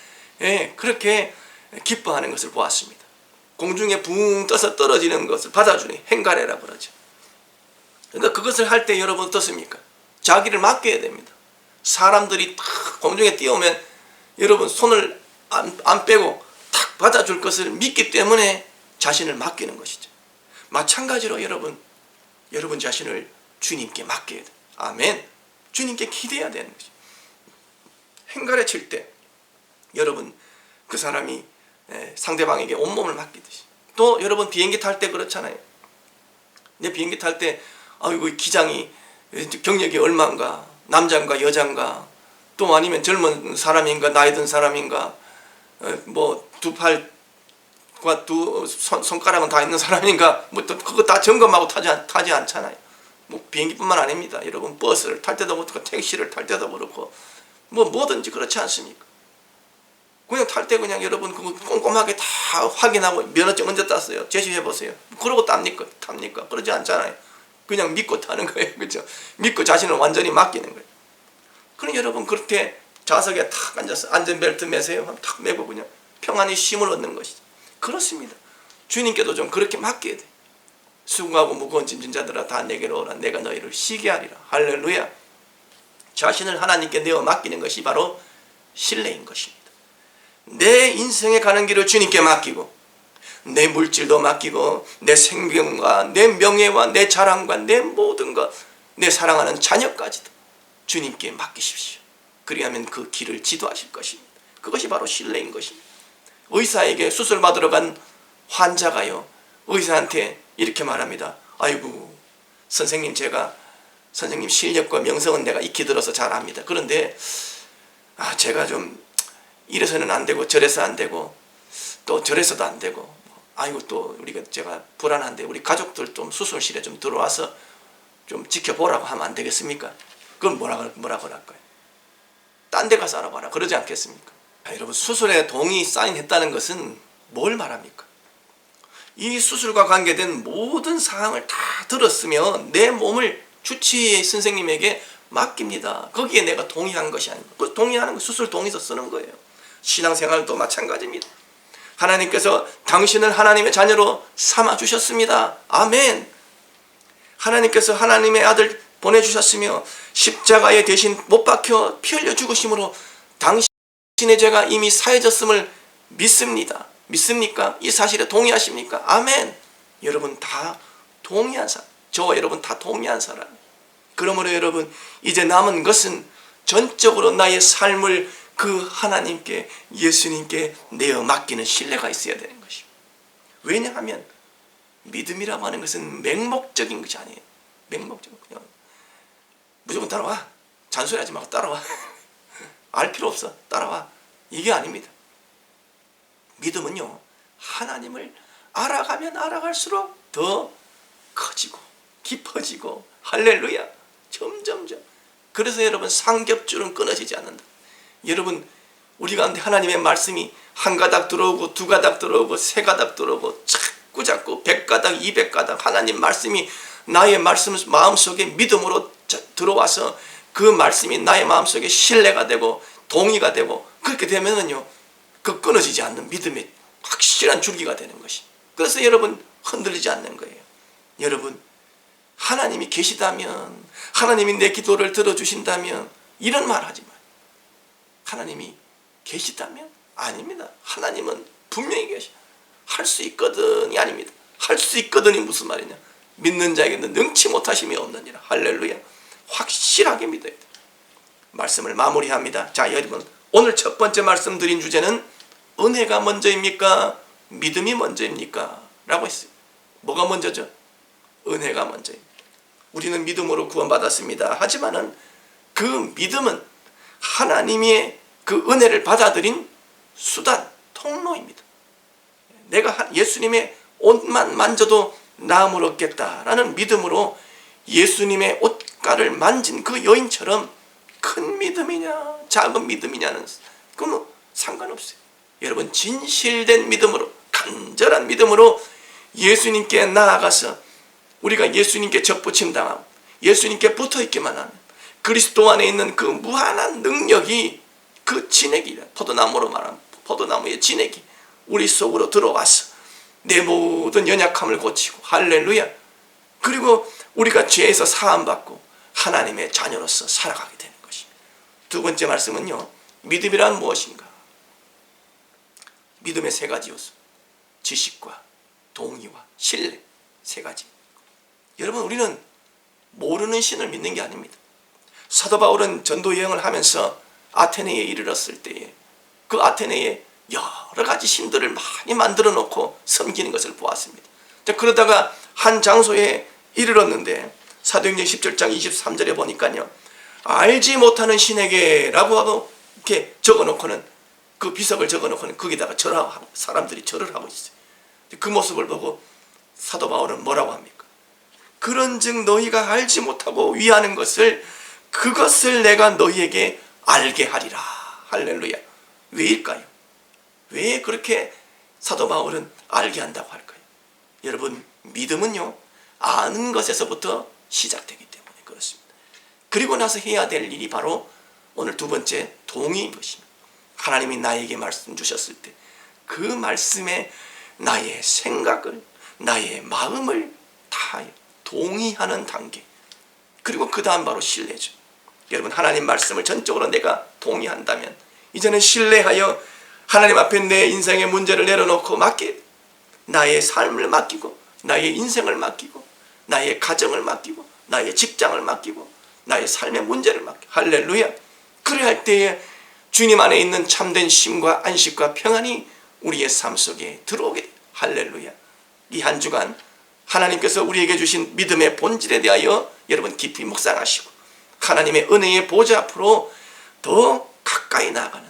그렇게 기뻐하는 것을 보았습니다. 공중에 붕 떠서 떨어지는 것을 받아주니 행가래라고 그러죠. 그러니까 그것을 할 때 여러분 어떻습니까? 자기를 맡겨야 됩니다. 사람들이 탁 공중에 띄우면 여러분 손을 안 빼고 탁 받아줄 것을 믿기 때문에 자신을 맡기는 것이죠. 마찬가지로 여러분 자신을 주님께 맡겨야 돼요. 아멘. 주님께 기대야 되는 것이죠. 행가래 칠 때 여러분 그 사람이 상대방에게 온몸을 맡기듯이, 또 여러분 비행기 탈 때 그렇잖아요. 내 비행기 탈 때 아이고 기장이 경력이 얼마인가, 남자인가 여자인가, 또 아니면 젊은 사람인가 나이 든 사람인가, 뭐 두 팔과 두 손가락은 다 있는 사람인가, 뭐 또 그거 다 점검하고 타지 않잖아요. 뭐 비행기뿐만 아닙니다. 여러분 버스를 탈 때도 그렇고 택시를 탈 때도 그렇고 뭐든지 그렇지 않습니까? 그냥 탈 때 그냥 여러분 그거 꼼꼼하게 다 확인하고 면허증 언제 땄어요? 제시해 보세요. 그러고 탑니까? 그러지 않잖아요. 그냥 믿고 타는 거예요. 그렇죠? 믿고 자신을 완전히 맡기는 거예요. 그럼 여러분 그렇게 좌석에 탁 앉아서 안전벨트 매세요. 탁 매고 그냥 평안히 쉼을 얻는 것이죠. 그렇습니다. 주님께도 좀 그렇게 맡겨야 돼. 수고하고 무거운 짐진 자들아 다 내게로 오라. 내가 너희를 쉬게 하리라. 할렐루야. 자신을 하나님께 내어 맡기는 것이 바로 신뢰인 것입니다. 내 인생에 가는 길을 주님께 맡기고, 내 물질도 맡기고, 내 생명과 내 명예와 내 자랑과 내 모든 것, 내 사랑하는 자녀까지도 주님께 맡기십시오. 그리하면 그 길을 지도하실 것입니다. 그것이 바로 신뢰인 것입니다. 의사에게 수술 받으러 간 환자가요, 의사한테 이렇게 말합니다. 아이고 선생님, 제가 선생님 실력과 명성은 내가 익히 들어서 잘 압니다. 그런데 제가 좀 이래서는 안 되고 저래서 안 되고 또 저래서도 안 되고, 아이고 또 제가 불안한데 우리 가족들 좀 수술실에 좀 들어와서 좀 지켜보라고 하면 안 되겠습니까? 그건 뭐라고 할까요? 딴 데 가서 알아봐라 그러지 않겠습니까? 여러분 수술에 동의 사인했다는 것은 뭘 말합니까? 이 수술과 관계된 모든 사항을 다 들었으면 내 몸을 주치의 선생님에게 맡깁니다. 거기에 내가 동의한 것이 아닙니다. 그 동의하는 거 수술 동의서 쓰는 거예요. 신앙생활도 마찬가지입니다. 하나님께서 당신을 하나님의 자녀로 삼아주셨습니다. 아멘. 하나님께서 하나님의 아들 보내주셨으며 십자가에 대신 못 박혀 피 흘려 죽으심으로 당신의 죄가 이미 사해졌음을 믿습니다. 믿습니까? 이 사실에 동의하십니까? 아멘. 여러분 다 동의한 사람, 저와 여러분 다 동의한 사람. 그러므로 여러분 이제 남은 것은 전적으로 나의 삶을 그 하나님께, 예수님께 내어 맡기는 신뢰가 있어야 되는 것입니다. 왜냐하면 믿음이라고 하는 것은 맹목적인 것이 아니에요. 맹목적인, 그냥 무조건 따라와, 잔소리하지 말고 따라와, 알 필요 없어, 따라와, 이게 아닙니다. 믿음은요, 하나님을 알아가면 알아갈수록 더 커지고 깊어지고, 할렐루야, 점점점. 그래서 여러분 삼겹줄은 끊어지지 않는다. 여러분 우리 가운데 하나님의 말씀이 한 가닥 들어오고 두 가닥 들어오고 세 가닥 들어오고 자꾸 100가닥 200가닥 하나님 말씀이 나의 마음속에 믿음으로 들어와서 그 말씀이 나의 마음속에 신뢰가 되고 동의가 되고, 그렇게 되면은요 그 끊어지지 않는 믿음의 확실한 줄기가 되는 것이. 그래서 여러분 흔들리지 않는 거예요. 여러분 하나님이 계시다면, 하나님이 내 기도를 들어주신다면 이런 말 하지 마요. 하나님이 계시다면? 아닙니다. 하나님은 분명히 계셔. 할 수 있거든이 아닙니다. 할 수 있거든이 무슨 말이냐? 믿는 자에게는 능치 못하심이 없느니라. 할렐루야. 확실하게 믿어야 돼. 말씀을 마무리합니다. 자, 여러분 오늘 첫 번째 말씀드린 주제는 은혜가 먼저입니까? 믿음이 먼저입니까? 라고 했어요. 뭐가 먼저죠? 은혜가 먼저입니다. 우리는 믿음으로 구원받았습니다. 하지만은 그 믿음은 하나님의 그 은혜를 받아들인 수단, 통로입니다. 내가 예수님의 옷만 만져도 나음을 얻겠다라는 믿음으로 예수님의 옷가를 만진 그 여인처럼 큰 믿음이냐 작은 믿음이냐는 그건 상관없어요. 여러분 진실된 믿음으로, 간절한 믿음으로 예수님께 나아가서 우리가 예수님께 접붙임 당하고 예수님께 붙어 있기만 하면 그리스도 안에 있는 그 무한한 능력이 그 진액이라, 포도나무로 말하면 포도나무의 진액이 우리 속으로 들어와서 내 모든 연약함을 고치고, 할렐루야, 그리고 우리가 죄에서 사함받고 하나님의 자녀로서 살아가게 되는 것입니다. 두 번째 말씀은요, 믿음이란 무엇인가? 믿음의 세 가지 요소, 지식과 동의와 신뢰, 세 가지. 여러분, 우리는 모르는 신을 믿는 게 아닙니다. 사도 바울은 전도 여행을 하면서 아테네에 이르렀을 때에 그 아테네에 여러 가지 신들을 많이 만들어 놓고 섬기는 것을 보았습니다. 그러다가 한 장소에 이르렀는데 사도행전 17장 23절에 보니까요, 알지 못하는 신에게 라고 하고 이렇게 적어놓고는, 그 비석을 적어놓고는 거기다가 절하고, 사람들이 절을 하고 있어요. 그 모습을 보고 사도 바울은 뭐라고 합니까? 그런즉 너희가 알지 못하고 위하는 것을, 그것을 내가 너희에게 알게 하리라. 할렐루야. 왜일까요? 왜 그렇게 사도 바울은 알게 한다고 할까요? 여러분, 믿음은요, 아는 것에서부터 시작되기 때문에 그렇습니다. 그리고 나서 해야 될 일이 바로 오늘 두 번째, 동의인 것입니다. 하나님이 나에게 말씀 주셨을 때 그 말씀에 나의 생각을, 나의 마음을 다 동의하는 단계, 그리고 그 다음 바로 신뢰죠. 여러분, 하나님 말씀을 전적으로 내가 동의한다면 이제는 신뢰하여 하나님 앞에 내 인생의 문제를 내려놓고 맡게, 나의 삶을 맡기고, 나의 인생을 맡기고, 나의 가정을 맡기고, 나의 직장을 맡기고, 나의 삶의 문제를 맡기고, 할렐루야. 그래야 할 때에 주님 안에 있는 참된 쉼과 안식과 평안이 우리의 삶 속에 들어오게 돼요. 할렐루야. 이 한 주간 하나님께서 우리에게 주신 믿음의 본질에 대하여 여러분 깊이 묵상하시고 하나님의 은혜의 보좌 앞으로 더 가까이 나아가는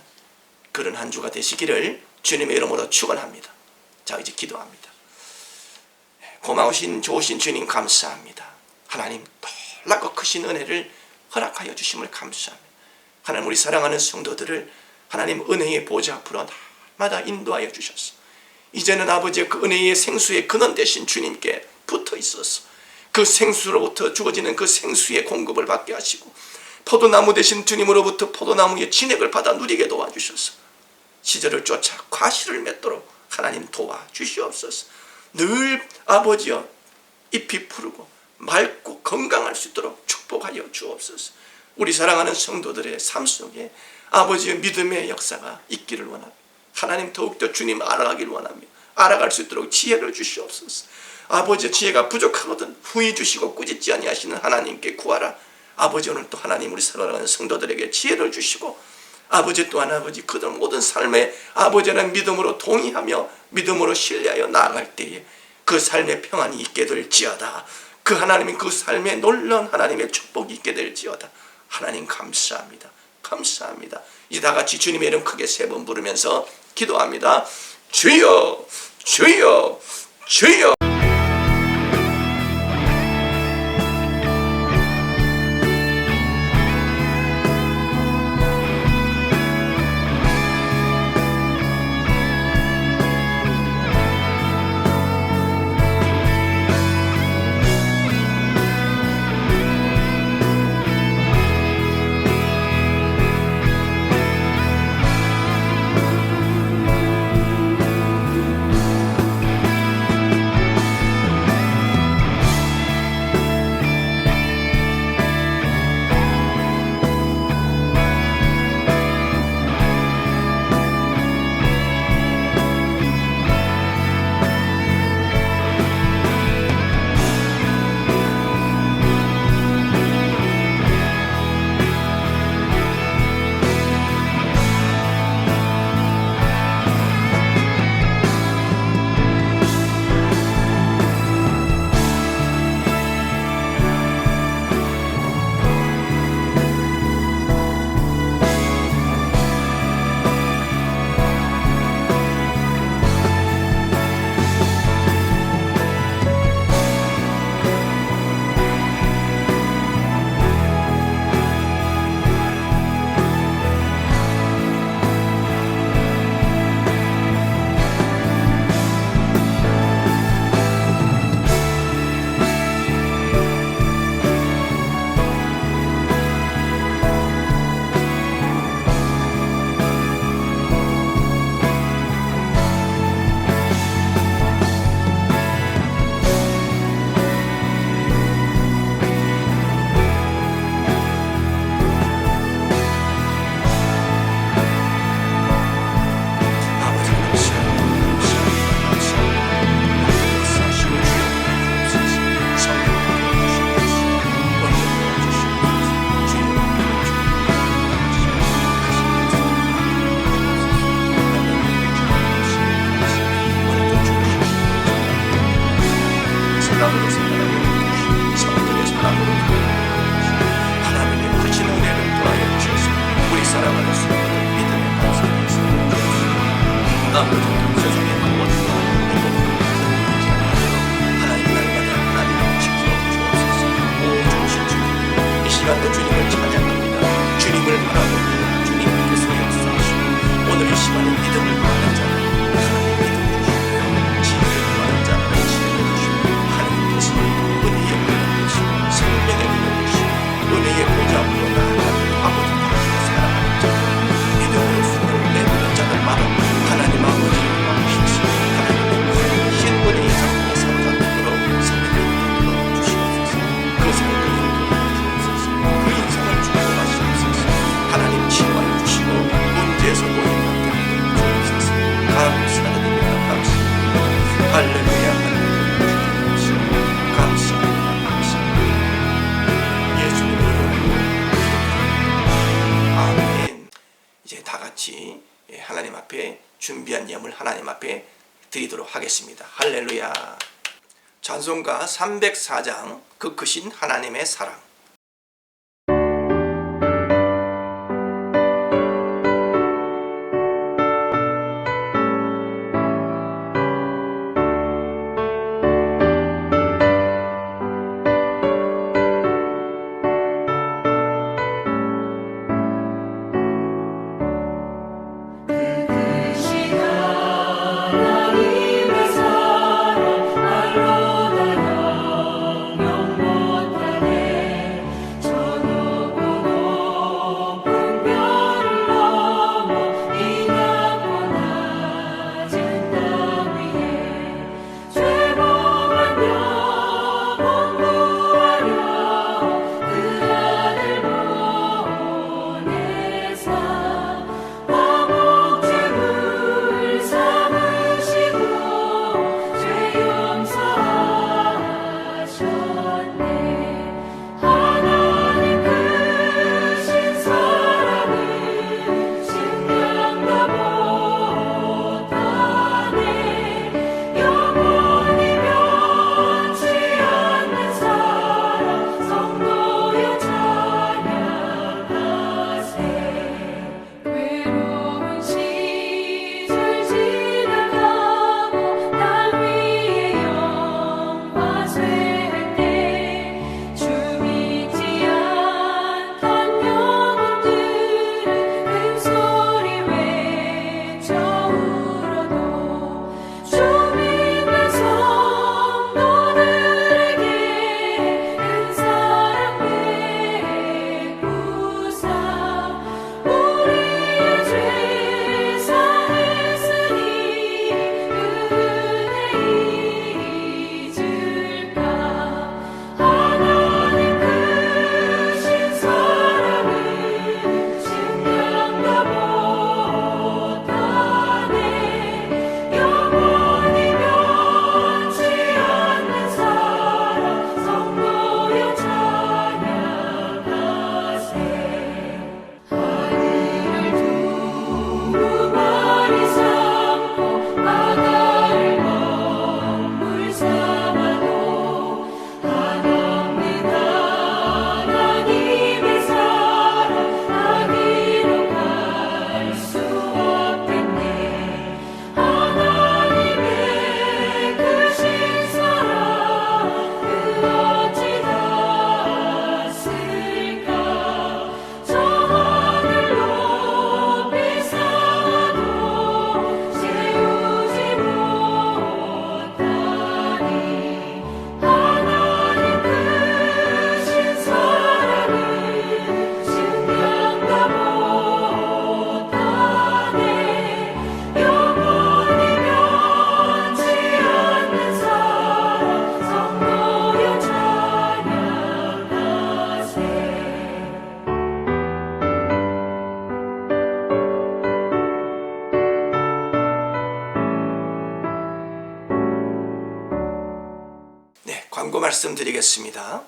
그런 한 주가 되시기를 주님의 이름으로 축원합니다. 자, 이제 기도합니다. 고마우신 좋으신 주님, 감사합니다. 하나님, 놀랍고 크신 은혜를 허락하여 주심을 감사합니다. 하나님, 우리 사랑하는 성도들을 하나님 은혜의 보좌 앞으로 날마다 인도하여 주셨소. 이제는 아버지의 그 은혜의 생수의 근원 되신 주님께 붙어 있어서 그 생수로부터 주어지는 그 생수의 공급을 받게 하시고, 포도나무 되신 주님으로부터 포도나무의 진액을 받아 누리게 도와주셔서 시절을 쫓아 과실을 맺도록 하나님 도와주시옵소서. 늘 아버지여 잎이 푸르고 맑고 건강할 수 있도록 축복하여 주옵소서. 우리 사랑하는 성도들의 삶 속에 아버지의 믿음의 역사가 있기를 원합니다. 하나님, 더욱더 주님 알아가기를 원하며 알아갈 수 있도록 지혜를 주시옵소서. 아버지, 지혜가 부족하거든 후히 주시고 꾸짖지 아니하시는 하나님께 구하라. 아버지, 오늘 또 하나님 우리 사랑하는 성도들에게 지혜를 주시고, 아버지 또한 아버지 그들 모든 삶에 아버지는 믿음으로 동의하며 믿음으로 신뢰하여 나아갈 때에 그 삶의 평안이 있게 될지어다. 그 하나님이 그 삶에 놀라운 하나님의 축복이 있게 될지어다. 하나님, 감사합니다. 감사합니다. 이제 다 같이 주님의 이름 크게 세 번 부르면서 기도합니다. 주여, 주여, 주여. 시간에 믿음을 구하는 자는 하나님 믿음 주시고 지혜를 구하는 자는 지혜를 주시고 하나님께서 은혜의 문을 주시고 생명의 문을 주시고 은혜의 보좌로 나아가는 아버지 당신을 사랑하는 자 믿음으로 손을 내미는 자들마다 하나님 아버지를 막히시 하나님의 신 은혜의 작품의 사로잡히도록 성령을 붙들어 주시옵소서. 그 삶을 주옵소서. 그 인생을 축복하시옵소서. 하나님 치유하여 주시고 문제에서 모임받게 하여 주옵소서. 감사드립니다. 감사합니다. 할렐루야 할렐루야 감사합니다. 감사합니다. 예수님의 이름으로 기도드립니다. 아멘. 이제 다 같이 하나님 앞에 준비한 예물 하나님 앞에 드리도록 하겠습니다. 할렐루야. 찬송가 304장 그 크신 하나님의 사랑. 하나님의 사랑 알로 다 영영 광고 말씀드리겠습니다.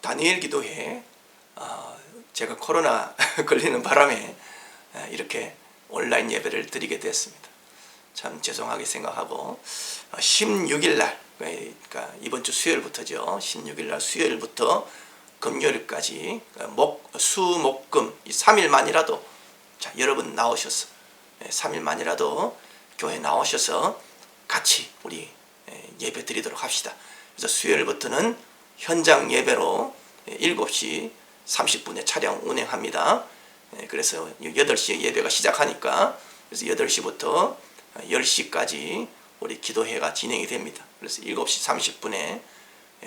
다니엘 기도회 제가 코로나 걸리는 바람에 이렇게 온라인 예배를 드리게 됐습니다. 참 죄송하게 생각하고 16일 날, 그러니까 이번 주 수요일부터죠. 16일 날 수요일부터 금요일까지 수, 목, 금 3일만이라도 여러분 나오셔서 3일만이라도 교회 나오셔서 같이 우리 예배 드리도록 합시다. 그래서 수요일부터는 현장 예배로 7시 30분에 차량 운행합니다. 그래서 8시에 예배가 시작하니까 그래서 8시부터 10시까지 우리 기도회가 진행이 됩니다. 그래서 7시 30분에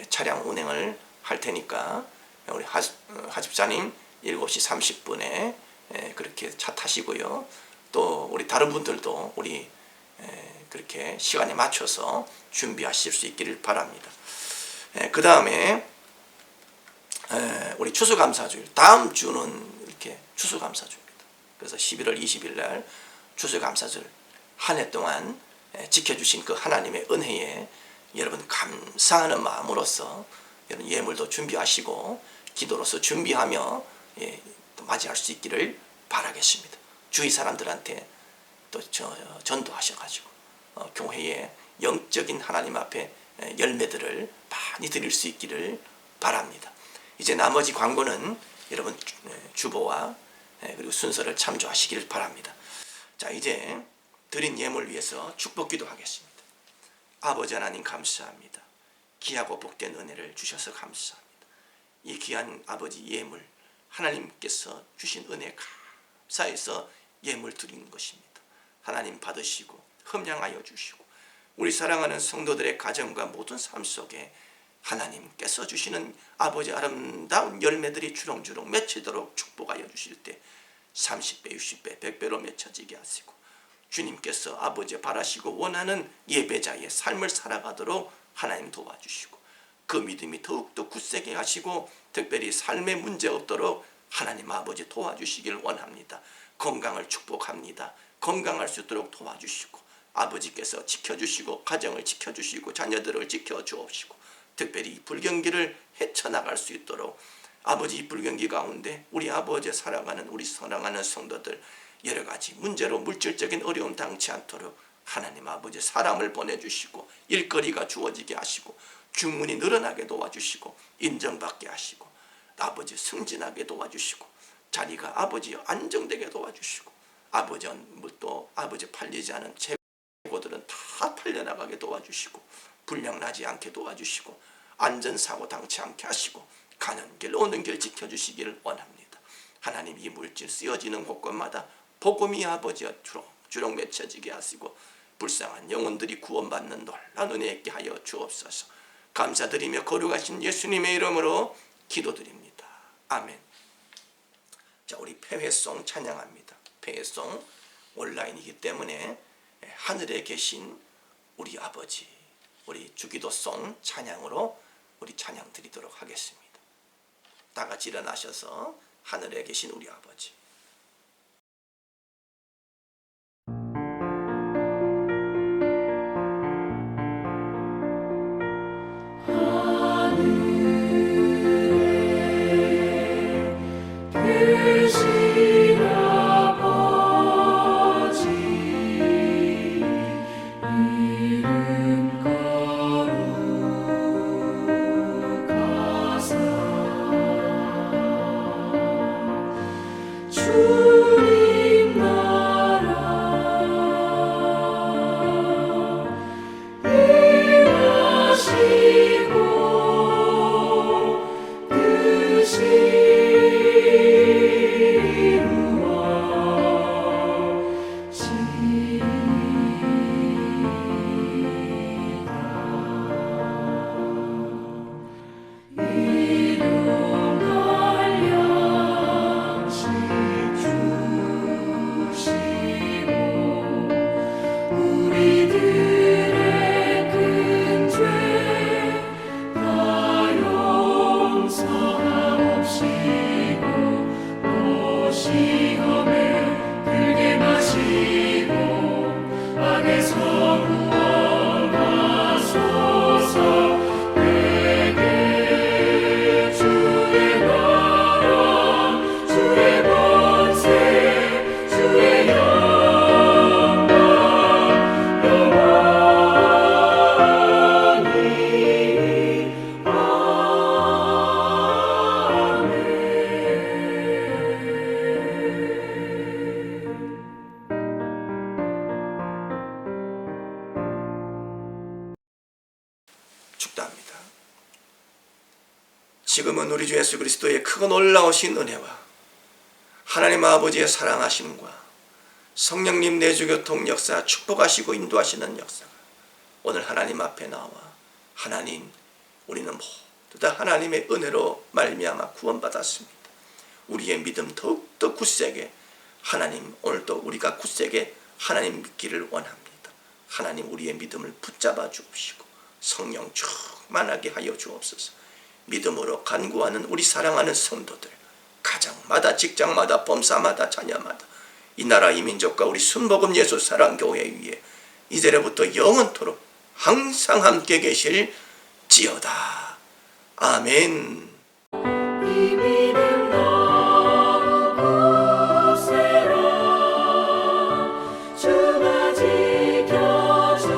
차량 운행을 할 테니까 우리 하집사님 7시 30분에 그렇게 차 타시고요. 또 우리 다른 분들도 우리 그렇게 시간에 맞춰서 준비하실 수 있기를 바랍니다. 그 다음에 우리 추수감사주일, 다음 주는 이렇게 추수감사주입니다. 그래서 11월 20일 날 추수감사주일, 한 해 동안 지켜주신 그 하나님의 은혜에 여러분 감사하는 마음으로서 여러분 예물도 준비하시고 기도로서 준비하며 또 맞이할 수 있기를 바라겠습니다. 주위 사람들한테 또 전도하셔가지고 교회의 영적인 하나님 앞에 열매들을 많이 드릴 수 있기를 바랍니다. 이제 나머지 광고는 여러분 주보와 그리고 순서를 참조하시기를 바랍니다. 자, 이제 드린 예물 위해서 축복기도 하겠습니다. 아버지 하나님 감사합니다. 귀하고 복된 은혜를 주셔서 감사합니다. 이 귀한 아버지 예물, 하나님께서 주신 은혜 감사해서 예물 드리는 것입니다. 하나님 받으시고 흠양하여 주시고 우리 사랑하는 성도들의 가정과 모든 삶 속에 하나님께서 주시는 아버지 아름다운 열매들이 주렁주렁 맺히도록 축복하여 주실 때 30배, 60배, 100배로 맺혀지게 하시고 주님께서 아버지 바라시고 원하는 예배자의 삶을 살아가도록 하나님 도와주시고 그 믿음이 더욱더 굳세게 하시고 특별히 삶에 문제 없도록 하나님 아버지 도와주시길 원합니다. 건강을 축복합니다. 건강할 수 있도록 도와주시고 아버지께서 지켜주시고 가정을 지켜주시고 자녀들을 지켜주옵시고 특별히 이 불경기를 헤쳐나갈 수 있도록 아버지 이 불경기 가운데 우리 아버지 살아가는 우리 사랑하는 성도들 여러가지 문제로 물질적인 어려움 당치 않도록 하나님 아버지 사람을 보내주시고 일거리가 주어지게 하시고 주문이 늘어나게 도와주시고 인정받게 하시고 아버지 승진하게 도와주시고 자리가 아버지 안정되게 도와주시고 아버지 또 아버지 팔리지 않은 재고들은 다 팔려나가게 도와주시고 불량나지 않게 도와주시고 안전사고 당치 않게 하시고 가는 길 오는 길 지켜주시기를 원합니다. 하나님 이 물질 쓰여지는 곳곳마다 복음이 아버지와 주렁주렁 맺혀지게 하시고 불쌍한 영혼들이 구원받는 놀라운 은혜 있게 하여 주옵소서. 감사드리며 거룩하신 예수님의 이름으로 기도드립니다. 아멘. 자, 우리 폐회송 찬양합니다. 폐회송 온라인이기 때문에 하늘에 계신 우리 아버지, 우리 주기도송 찬양으로 우리 찬양 드리도록 하겠습니다. 다 같이 일어나셔서 하늘에 계신 우리 아버지. 계신 아버지 이름 거룩하사 주님 나라 임하시고 뜻이 축도합니다. 지금은 우리 주 예수 그리스도의 크고 놀라우신 은혜와 하나님 아버지의 사랑하심과 성령님 내주교통 역사, 축복하시고 인도하시는 역사가 오늘 하나님 앞에 나와 하나님, 우리는 모두 다 하나님의 은혜로 말미암아 구원받았습니다. 우리의 믿음 더욱더 굳세게, 하나님 오늘도 우리가 굳세게 하나님 믿기를 원합니다. 하나님 우리의 믿음을 붙잡아 주옵시고 성령 충만하게 하여 주옵소서. 믿음으로 간구하는 우리 사랑하는 성도들, 가정마다 직장마다 범사마다 자녀마다 이 나라 이 민족과 우리 순복음 예수 사랑교회 위에 이제로부터 영원토록 항상 함께 계실 지어다. 아멘. 이 믿음 너무 굳세라 주가 지켜주신다.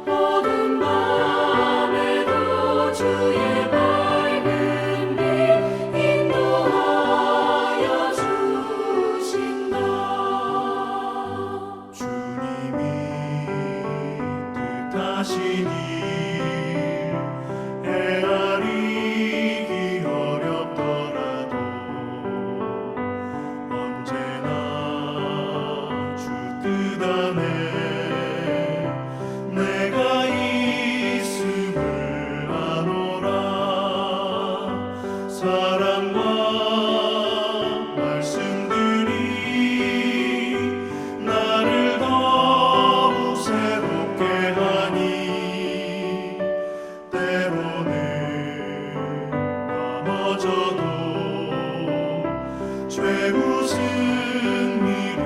어두운 밤에도 주의 밝은 빛 인도하여 주신다. 주님이 뜻하시니 헤아리기 어렵더라도 언제나 주 뜻 안에 내가 있음을 아노라. 사랑과 말씀들이 나를 더욱 새롭게 하니 때로는 넘어져도 최후 승리를